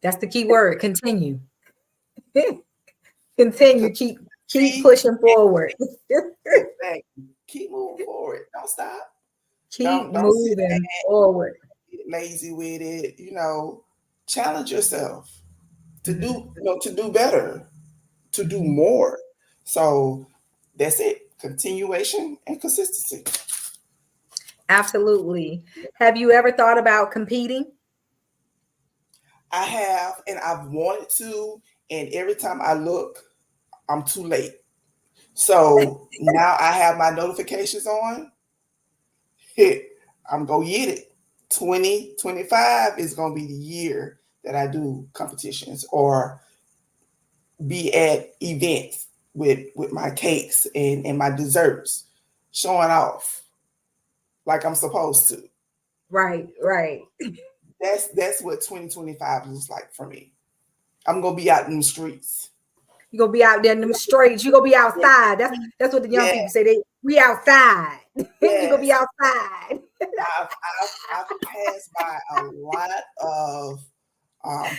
Speaker 1: That's the key word. Continue. Continue. Keep
Speaker 2: See,
Speaker 1: pushing forward.
Speaker 2: exactly. Keep moving forward. Don't stop.
Speaker 1: Keep
Speaker 2: Don't sit
Speaker 1: moving forward.
Speaker 2: get lazy with it. Challenge yourself to
Speaker 1: Mhm.
Speaker 2: do better, to do
Speaker 1: Mhm.
Speaker 2: more. So that's it. Continuation and consistency.
Speaker 1: Absolutely. Have you ever thought about competing?
Speaker 2: I have, and I've wanted to, and every time I look, I'm too late. So now I have my notifications on. Hit, I'm gonna get it. 2025 is gonna be the year that I do competitions or be at events with my cakes and my desserts, showing off like I'm supposed to.
Speaker 1: Right, right.
Speaker 2: That's what 2025 looks like for me. I'm gonna be out in the streets.
Speaker 1: You're gonna be out there in them streets. You're gonna be outside. That's what the young
Speaker 2: Yeah,
Speaker 1: people say. We outside. You're gonna be
Speaker 2: yes.
Speaker 1: outside.
Speaker 2: I've passed by a lot of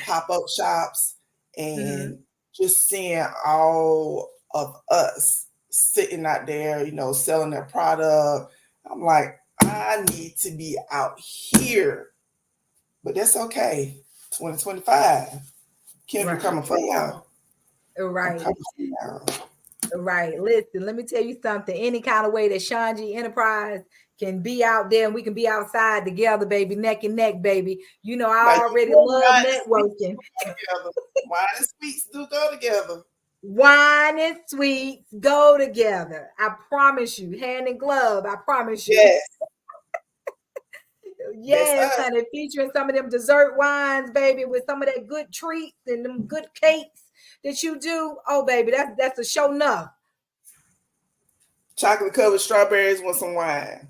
Speaker 2: pop-up shops
Speaker 1: Mhm.
Speaker 2: and just seeing all of us sitting out there, selling their product. I'm like, I need to be out here, but that's okay. 2025, Kendra
Speaker 1: Right,
Speaker 2: coming for y'all. I'm
Speaker 1: right,
Speaker 2: coming for y'all.
Speaker 1: right. Listen, let me tell you something. Any kind of way that Shanji Enterprise can be out there and we can be outside together, baby, neck and neck, baby.
Speaker 2: Now
Speaker 1: I
Speaker 2: you
Speaker 1: already
Speaker 2: know
Speaker 1: love networking.
Speaker 2: together. Wine and sweets do go together.
Speaker 1: Wine and sweets go together. I promise you, hand in glove. I promise you.
Speaker 2: Yes, that's
Speaker 1: Yes,
Speaker 2: us.
Speaker 1: honey, featuring some of them dessert wines, baby, with some of that good treats and them good cakes that you do. Oh, baby, that's a show enough.
Speaker 2: Chocolate covered strawberries with some wine.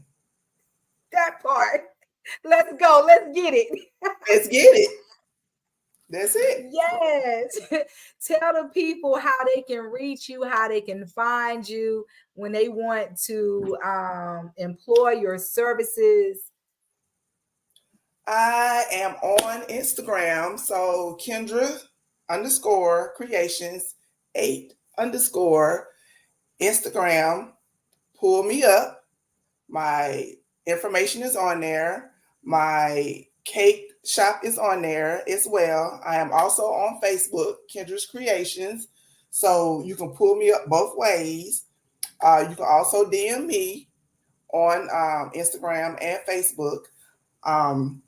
Speaker 1: That part. Let's go. Let's get it.
Speaker 2: Let's get it. That's it.
Speaker 1: Yes. Tell the people how they can reach you, how they can find you when they want to employ your services.
Speaker 2: I am on Instagram. So Kendra underscore creations 8 underscore Instagram. Pull me up. My information is on there. My cake shop is on there as well. I am also on Facebook, Kendra's Creations. So you can pull me up both ways. You can also DM me on Instagram and Facebook. Um,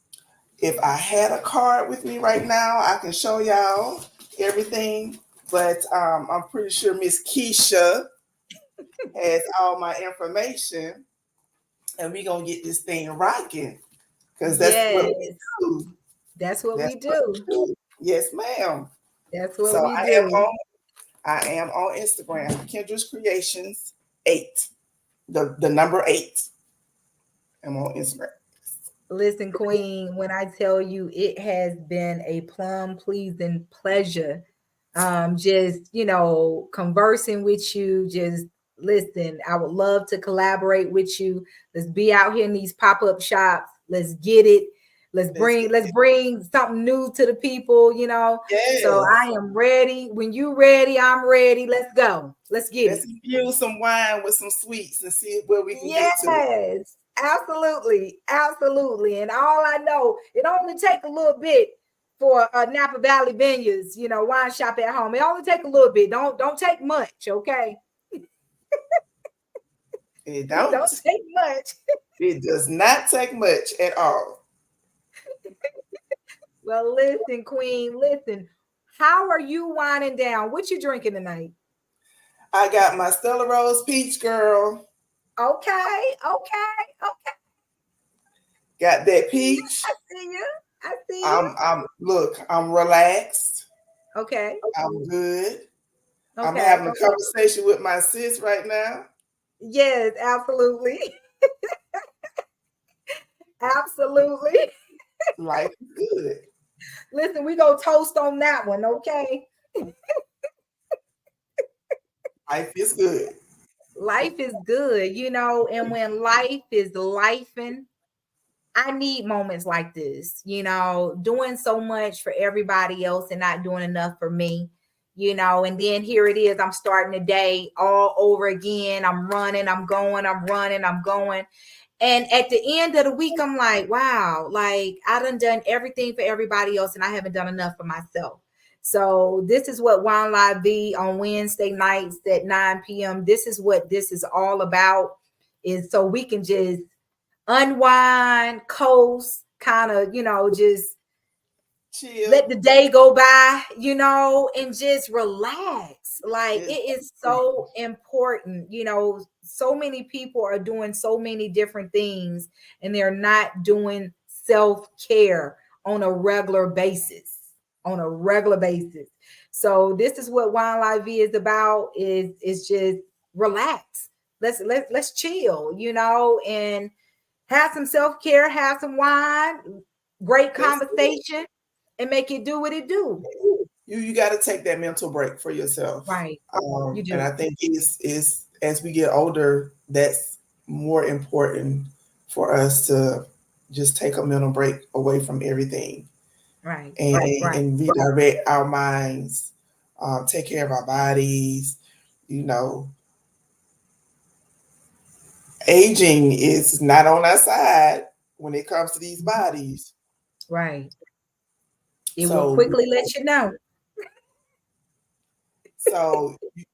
Speaker 2: if I had a card with me right now, I can show y'all everything. But I'm pretty sure Miss Keisha has all my information, and we're gonna get this thing rocking because that's what we
Speaker 1: Yes,
Speaker 2: do.
Speaker 1: that's what
Speaker 2: That's
Speaker 1: we
Speaker 2: what
Speaker 1: do.
Speaker 2: we do. Yes, ma'am.
Speaker 1: That's what
Speaker 2: So
Speaker 1: we
Speaker 2: I am
Speaker 1: do.
Speaker 2: on I am on Instagram, Kendra's Creations 8. The number 8. I'm on Instagram.
Speaker 1: Listen, Queen, when I tell you it has been a plum pleasing pleasure, just conversing with you. Just listen, I would love to collaborate with you. Let's be out here in these pop-up shops. Let's get it.
Speaker 2: Let's get
Speaker 1: let's
Speaker 2: it.
Speaker 1: bring something new to the people, So I
Speaker 2: Yes.
Speaker 1: am ready. When you ready, I'm ready. Let's go. Let's get
Speaker 2: Let's
Speaker 1: it.
Speaker 2: infuse some wine with some sweets and see where we can get to.
Speaker 1: Yes, absolutely. Absolutely. And all I know, it only take a little bit for Napa Valley Vineyards, wine shop at home. It only take a little bit. Don't take much, okay?
Speaker 2: It
Speaker 1: Don't
Speaker 2: don't.
Speaker 1: take much.
Speaker 2: It does not take much at all.
Speaker 1: Well, listen, Queen, listen. How are you winding down? What you drinking tonight?
Speaker 2: I got my Stella Rose Peach Girl.
Speaker 1: Okay, okay, okay.
Speaker 2: Got that peach.
Speaker 1: I see you. I see you.
Speaker 2: I'm relaxed.
Speaker 1: Okay,
Speaker 2: I'm good. I'm
Speaker 1: okay,
Speaker 2: having a
Speaker 1: okay.
Speaker 2: conversation with my sis right now.
Speaker 1: Yes, absolutely. Absolutely.
Speaker 2: Life is good.
Speaker 1: Listen, we go toast on that one, okay?
Speaker 2: Life is good.
Speaker 1: Life is good, and when life is lifing, I need moments like this, doing so much for everybody else and not doing enough for me, and then here it is. I'm starting the day all over again. I'm running, I'm going, I'm running, I'm going. And at the end of the week, I'm like, wow, like I done everything for everybody else and I haven't done enough for myself. So this is what Wine Live be on Wednesday nights at 9 p.m. This is what this is all about, is so we can just unwind, coast, kind of, just let
Speaker 2: Chill.
Speaker 1: the day go by, and just relax. Like it is so important, so many people are doing so many different things and they're not doing self-care on a regular basis, on a regular basis. So this is what Wine Live is about, is just relax. Let's chill, and have some self-care, have some wine, great
Speaker 2: That's it.
Speaker 1: conversation, and make it do what it do.
Speaker 2: You got to take that mental break for yourself.
Speaker 1: Right. You
Speaker 2: And
Speaker 1: do.
Speaker 2: I think is as we get older, that's more important for us to just take a mental break away from everything
Speaker 1: Right.
Speaker 2: and,
Speaker 1: Right.
Speaker 2: and redirect our minds, take care of our bodies. You know, aging is not on our side when it comes to these bodies.
Speaker 1: Right. It will
Speaker 2: So,
Speaker 1: quickly let you know.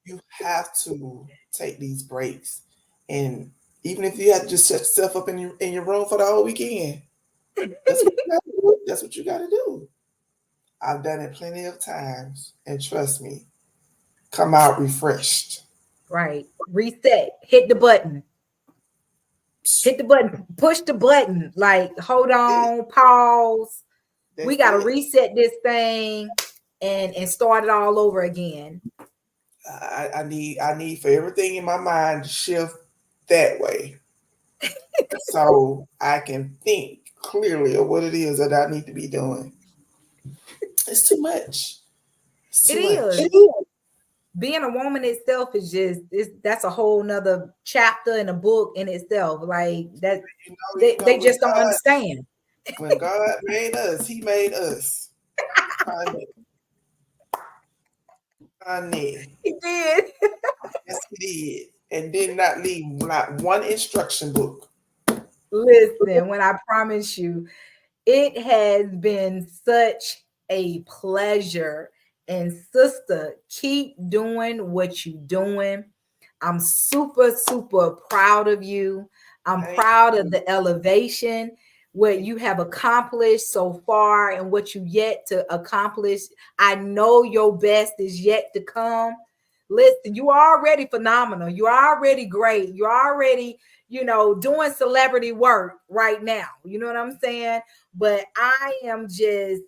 Speaker 2: you have to take these breaks, and even if you have to just shut yourself up in your room for the whole weekend, that's what you got to do. That's what you got to do. I've done it plenty of times, and trust me, come out refreshed.
Speaker 1: Right. Reset. Hit the button. Hit the button. Push the button. Like, hold
Speaker 2: It-
Speaker 1: on, pause. We
Speaker 2: That's
Speaker 1: got to
Speaker 2: it.
Speaker 1: reset this thing and start it all over again.
Speaker 2: I need for everything in my mind to shift that way, so I can think clearly of what it is that I need to be doing. It's too much. It's
Speaker 1: It
Speaker 2: too much.
Speaker 1: is. Being a woman itself is just, that's a whole nother chapter in a book in itself. Like that, they
Speaker 2: When
Speaker 1: just don't understand.
Speaker 2: God made us, He made us. Honey, honey.
Speaker 1: He did.
Speaker 2: Yes, He did, and did not leave not one instruction book.
Speaker 1: Listen, when I promise you, it has been such a pleasure. And sister, keep doing what you're doing. I'm super, super proud of you. I'm
Speaker 2: Thank
Speaker 1: proud of
Speaker 2: you.
Speaker 1: the elevation, what you have accomplished so far and what you yet to accomplish. I know your best is yet to come. Listen, you are already phenomenal. You're already great. You're already, doing celebrity work right now. You know what I'm saying? But I am just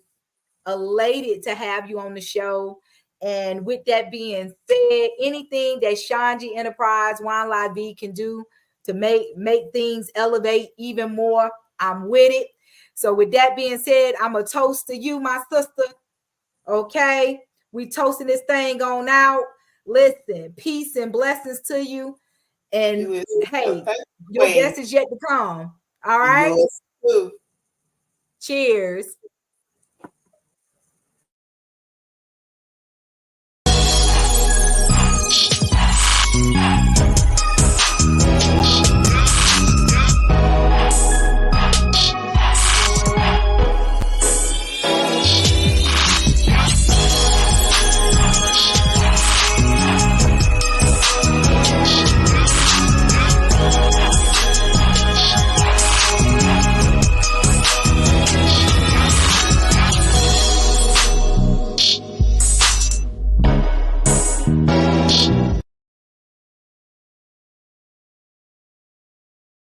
Speaker 1: elated to have you on the show. And with that being said, anything that Shanji Enterprise Wine Live V can do to make things elevate even more, I'm with it. So with that being said, I'm a toast to you, my sister. Okay, we toasting this thing on out. Listen, peace and blessings to you. And
Speaker 2: You is
Speaker 1: hey, your
Speaker 2: Queen.
Speaker 1: best is yet to come. All right.
Speaker 2: Yours too.
Speaker 1: Cheers.